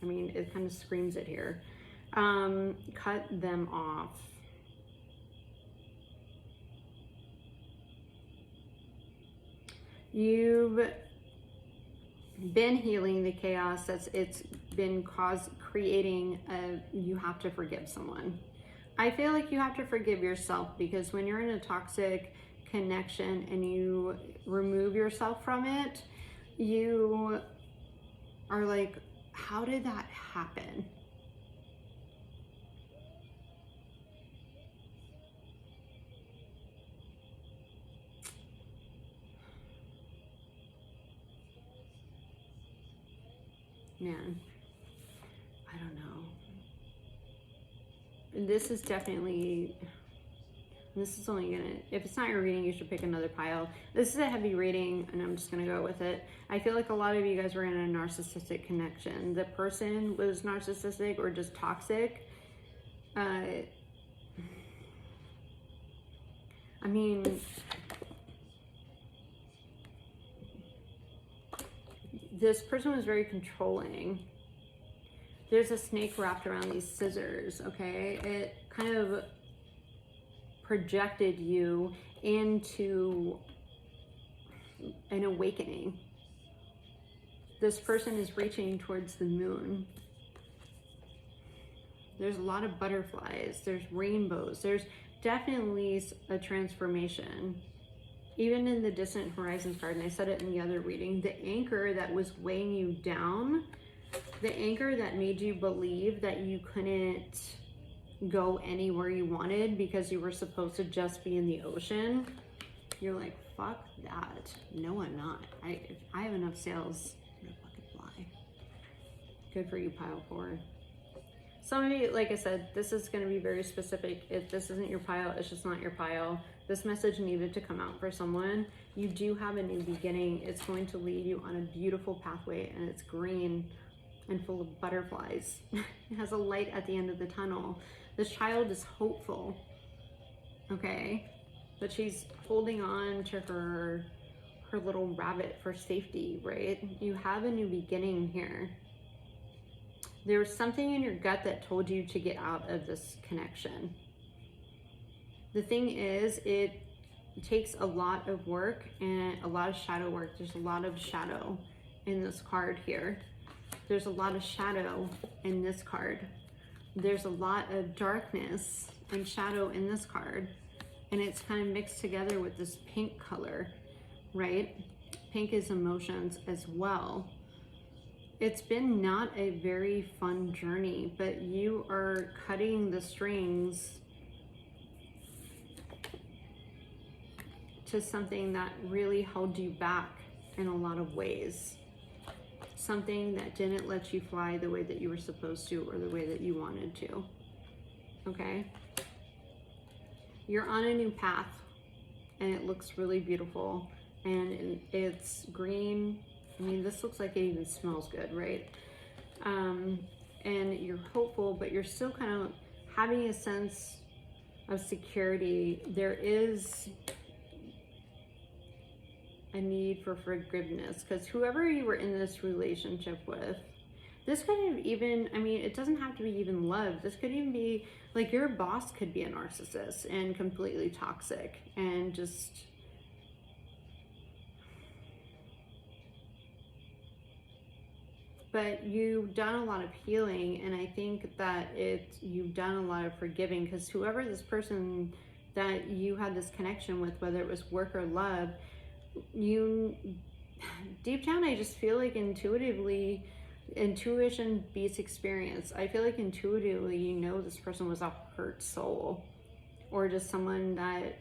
I mean, it kind of screams it here. Cut them off. You've been healing the chaos it's been creating you have to forgive someone. I feel like you have to forgive yourself, because when you're in a toxic connection and you remove yourself from it, you are like, how did that happen? Man. this is definitely, this is only gonna, if it's not your reading, you should pick another pile. This is a heavy reading, and I'm just gonna go with it. I feel like a lot of you guys were in a narcissistic connection. The person was narcissistic or just toxic. I mean, this person was very controlling. There's a snake wrapped around these scissors, okay? It kind of projected you into an awakening. This person is reaching towards the moon. There's a lot of butterflies. There's rainbows. There's definitely a transformation. Even in the Distant Horizons card, and I said it in the other reading, the anchor that was weighing you down, the anchor that made you believe that you couldn't go anywhere you wanted because you were supposed to just be in the ocean, you're like, fuck that. No, I'm not. If I have enough sales, I'm gonna fucking fly. Good for you, pile 4. Some of you, like I said, this is going to be very specific. If this isn't your pile, it's just not your pile. This message needed to come out for someone. You do have a new beginning. It's going to lead you on a beautiful pathway, and it's green and full of butterflies. It has a light at the end of the tunnel. This child is hopeful, okay? But she's holding on to her little rabbit for safety, right? You have a new beginning here. There was something in your gut that told you to get out of this connection. The thing is, it takes a lot of work and a lot of shadow work. There's a lot of shadow in this card here. There's a lot of shadow in this card. There's a lot of darkness and shadow in this card. And it's kind of mixed together with this pink color, right? Pink is emotions as well. It's been not a very fun journey, but you are cutting the strings to something that really held you back in a lot of ways. Something that didn't let you fly the way that you were supposed to or the way that you wanted to, okay? You're on a new path, and it looks really beautiful, and it's green. I mean, this looks like it even smells good, right? And you're hopeful, but you're still kind of having a sense of security. There is a need for forgiveness, because whoever you were in this relationship with, this could have even, I mean, it doesn't have to be even love. This could even be, like, your boss could be a narcissist and completely toxic and just... But you've done a lot of healing, and I think that you've done a lot of forgiving, because whoever this person that you had this connection with, whether it was work or love, you, deep down, I just feel like intuitively, intuition beats experience. I feel like intuitively, you know, this person was a hurt soul, or just someone that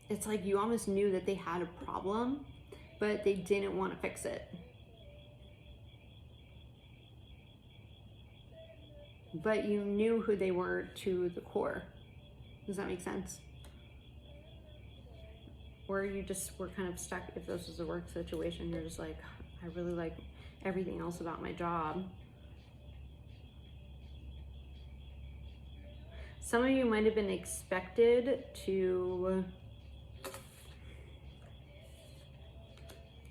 it's like you almost knew that they had a problem, but they didn't want to fix it. But you knew who they were to the core. Does that make sense? Or you just were kind of stuck. If this was a work situation, you're just like, I really like everything else about my job. Some of you might have been expected to,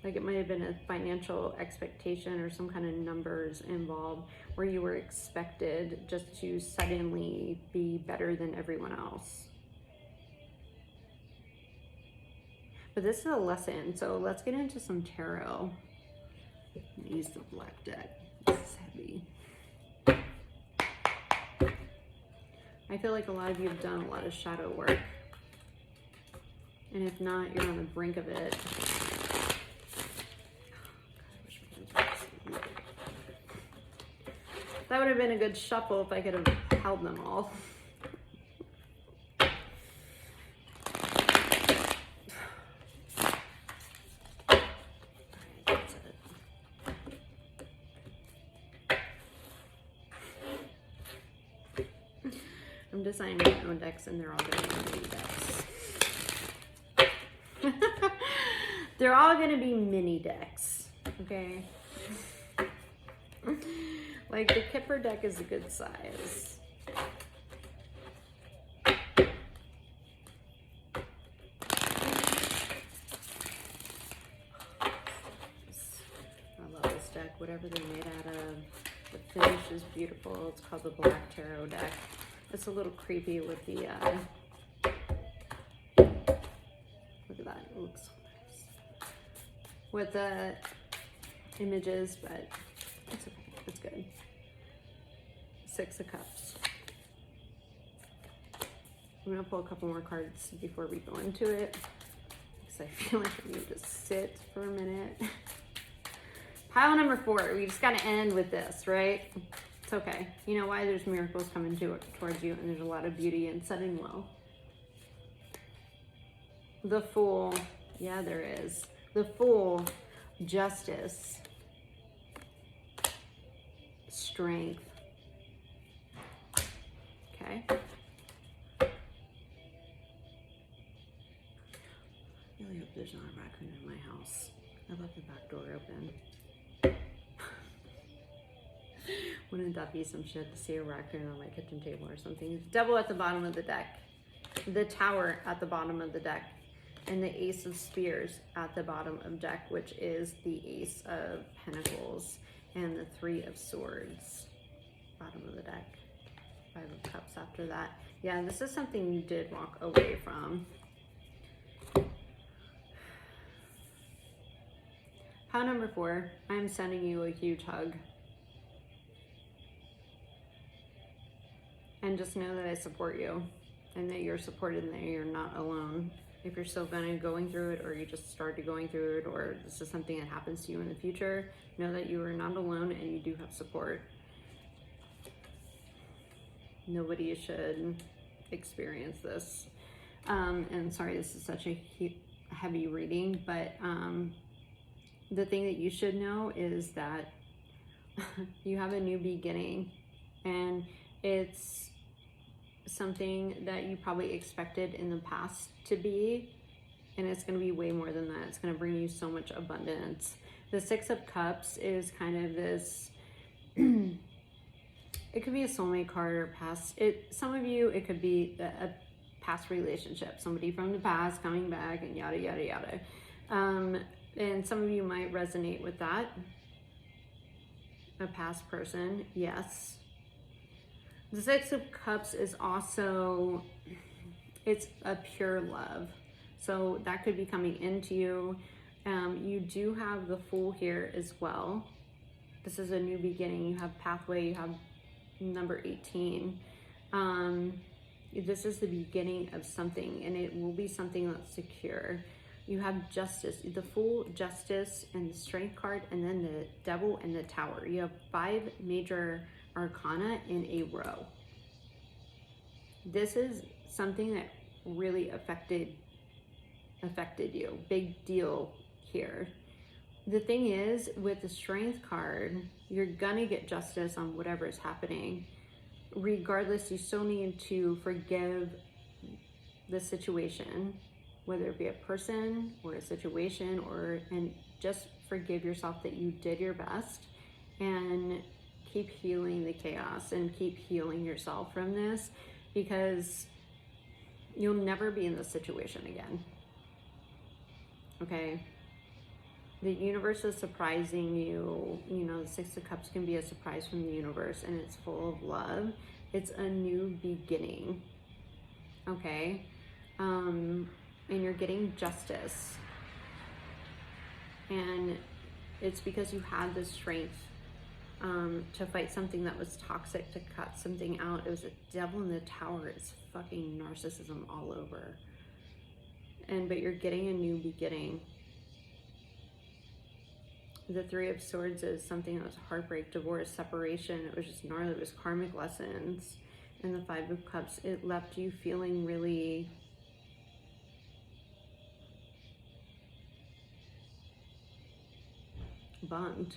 like, it might have been a financial expectation or some kind of numbers involved where you were expected just to suddenly be better than everyone else. But this is a lesson, so let's get into some tarot. Use the black deck. This is heavy. I feel like a lot of you have done a lot of shadow work. And if not, you're on the brink of it. That would have been a good shuffle if I could have held them all. I'm designing my own decks, and they're all going to be mini decks. They're all going to be mini decks, okay? Like, the Kipper deck is a good size. I love this deck, whatever they're made out of. The finish is beautiful. It's called the Black Tarot deck. It's a little creepy with the, look at that, it looks so nice. With the images, but it's okay, it's good. 6 of Cups. I'm gonna pull a couple more cards before we go into it, because I feel like I need to sit for a minute. Pile number 4, we just gotta end with this, right? It's okay. You know why? There's miracles coming towards you, and there's a lot of beauty in setting well. The Fool, yeah, there is. The Fool, Justice, Strength. Okay. I really hope there's not a raccoon in my house. I left the back door open. Wouldn't that be some shit to see a raccoon on my kitchen table or something? Devil at the bottom of the deck. The Tower at the bottom of the deck. And the Ace of Spears at the bottom of deck, which is the Ace of Pentacles. And the 3 of Swords. Bottom of the deck. 5 of Cups after that. Yeah, this is something you did walk away from. Pile number 4. I'm sending you a huge hug. And just know that I support you. And that you're supported and that you're not alone. If you're still going through it, or you just started going through it, or this is something that happens to you in the future, know that you are not alone and you do have support. Nobody should experience this. And sorry, this is such a heavy reading, but the thing that you should know is that you have a new beginning, and it's something that you probably expected in the past to be, and it's going to be way more than that. It's going to bring you so much abundance. The 6 of Cups is kind of this it could be a soulmate card or past. Some of you, it could be a past relationship, somebody from the past coming back, and yada yada yada. And some of you might resonate with that. A past person, yes. The 6 of Cups is also, it's a pure love. So that could be coming into you. You do have the Fool here as well. This is a new beginning. You have pathway, you have number 18. This is the beginning of something, and it will be something that's secure. You have Justice, the Fool, Justice, and the Strength card, and then the Devil and the Tower. You have 5 major arcana in a row. This is something that really affected you. Big deal here. The thing is, with the Strength card, you're gonna get justice on whatever is happening. Regardless, you still need to forgive the situation, whether it be a person or a situation, and just forgive yourself that you did your best, and keep healing the chaos and keep healing yourself from this, because you'll never be in this situation again. Okay? The universe is surprising you. You know, the 6 of Cups can be a surprise from the universe, and it's full of love. It's a new beginning. Okay? And you're getting justice. And it's because you had the strength to fight something that was toxic, to cut something out. It was a Devil in the Tower. It's fucking narcissism all over. But you're getting a new beginning. The 3 of Swords is something that was heartbreak, divorce, separation. It was just gnarly. It was karmic lessons. And the 5 of Cups, it left you feeling really bummed.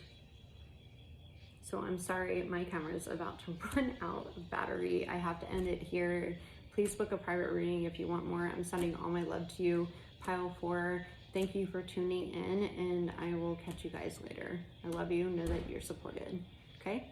So I'm sorry, my camera is about to run out of battery. I have to end it here. Please book a private reading if you want more. I'm sending all my love to you. Pile 4, thank you for tuning in, and I will catch you guys later. I love you. Know that you're supported. Okay?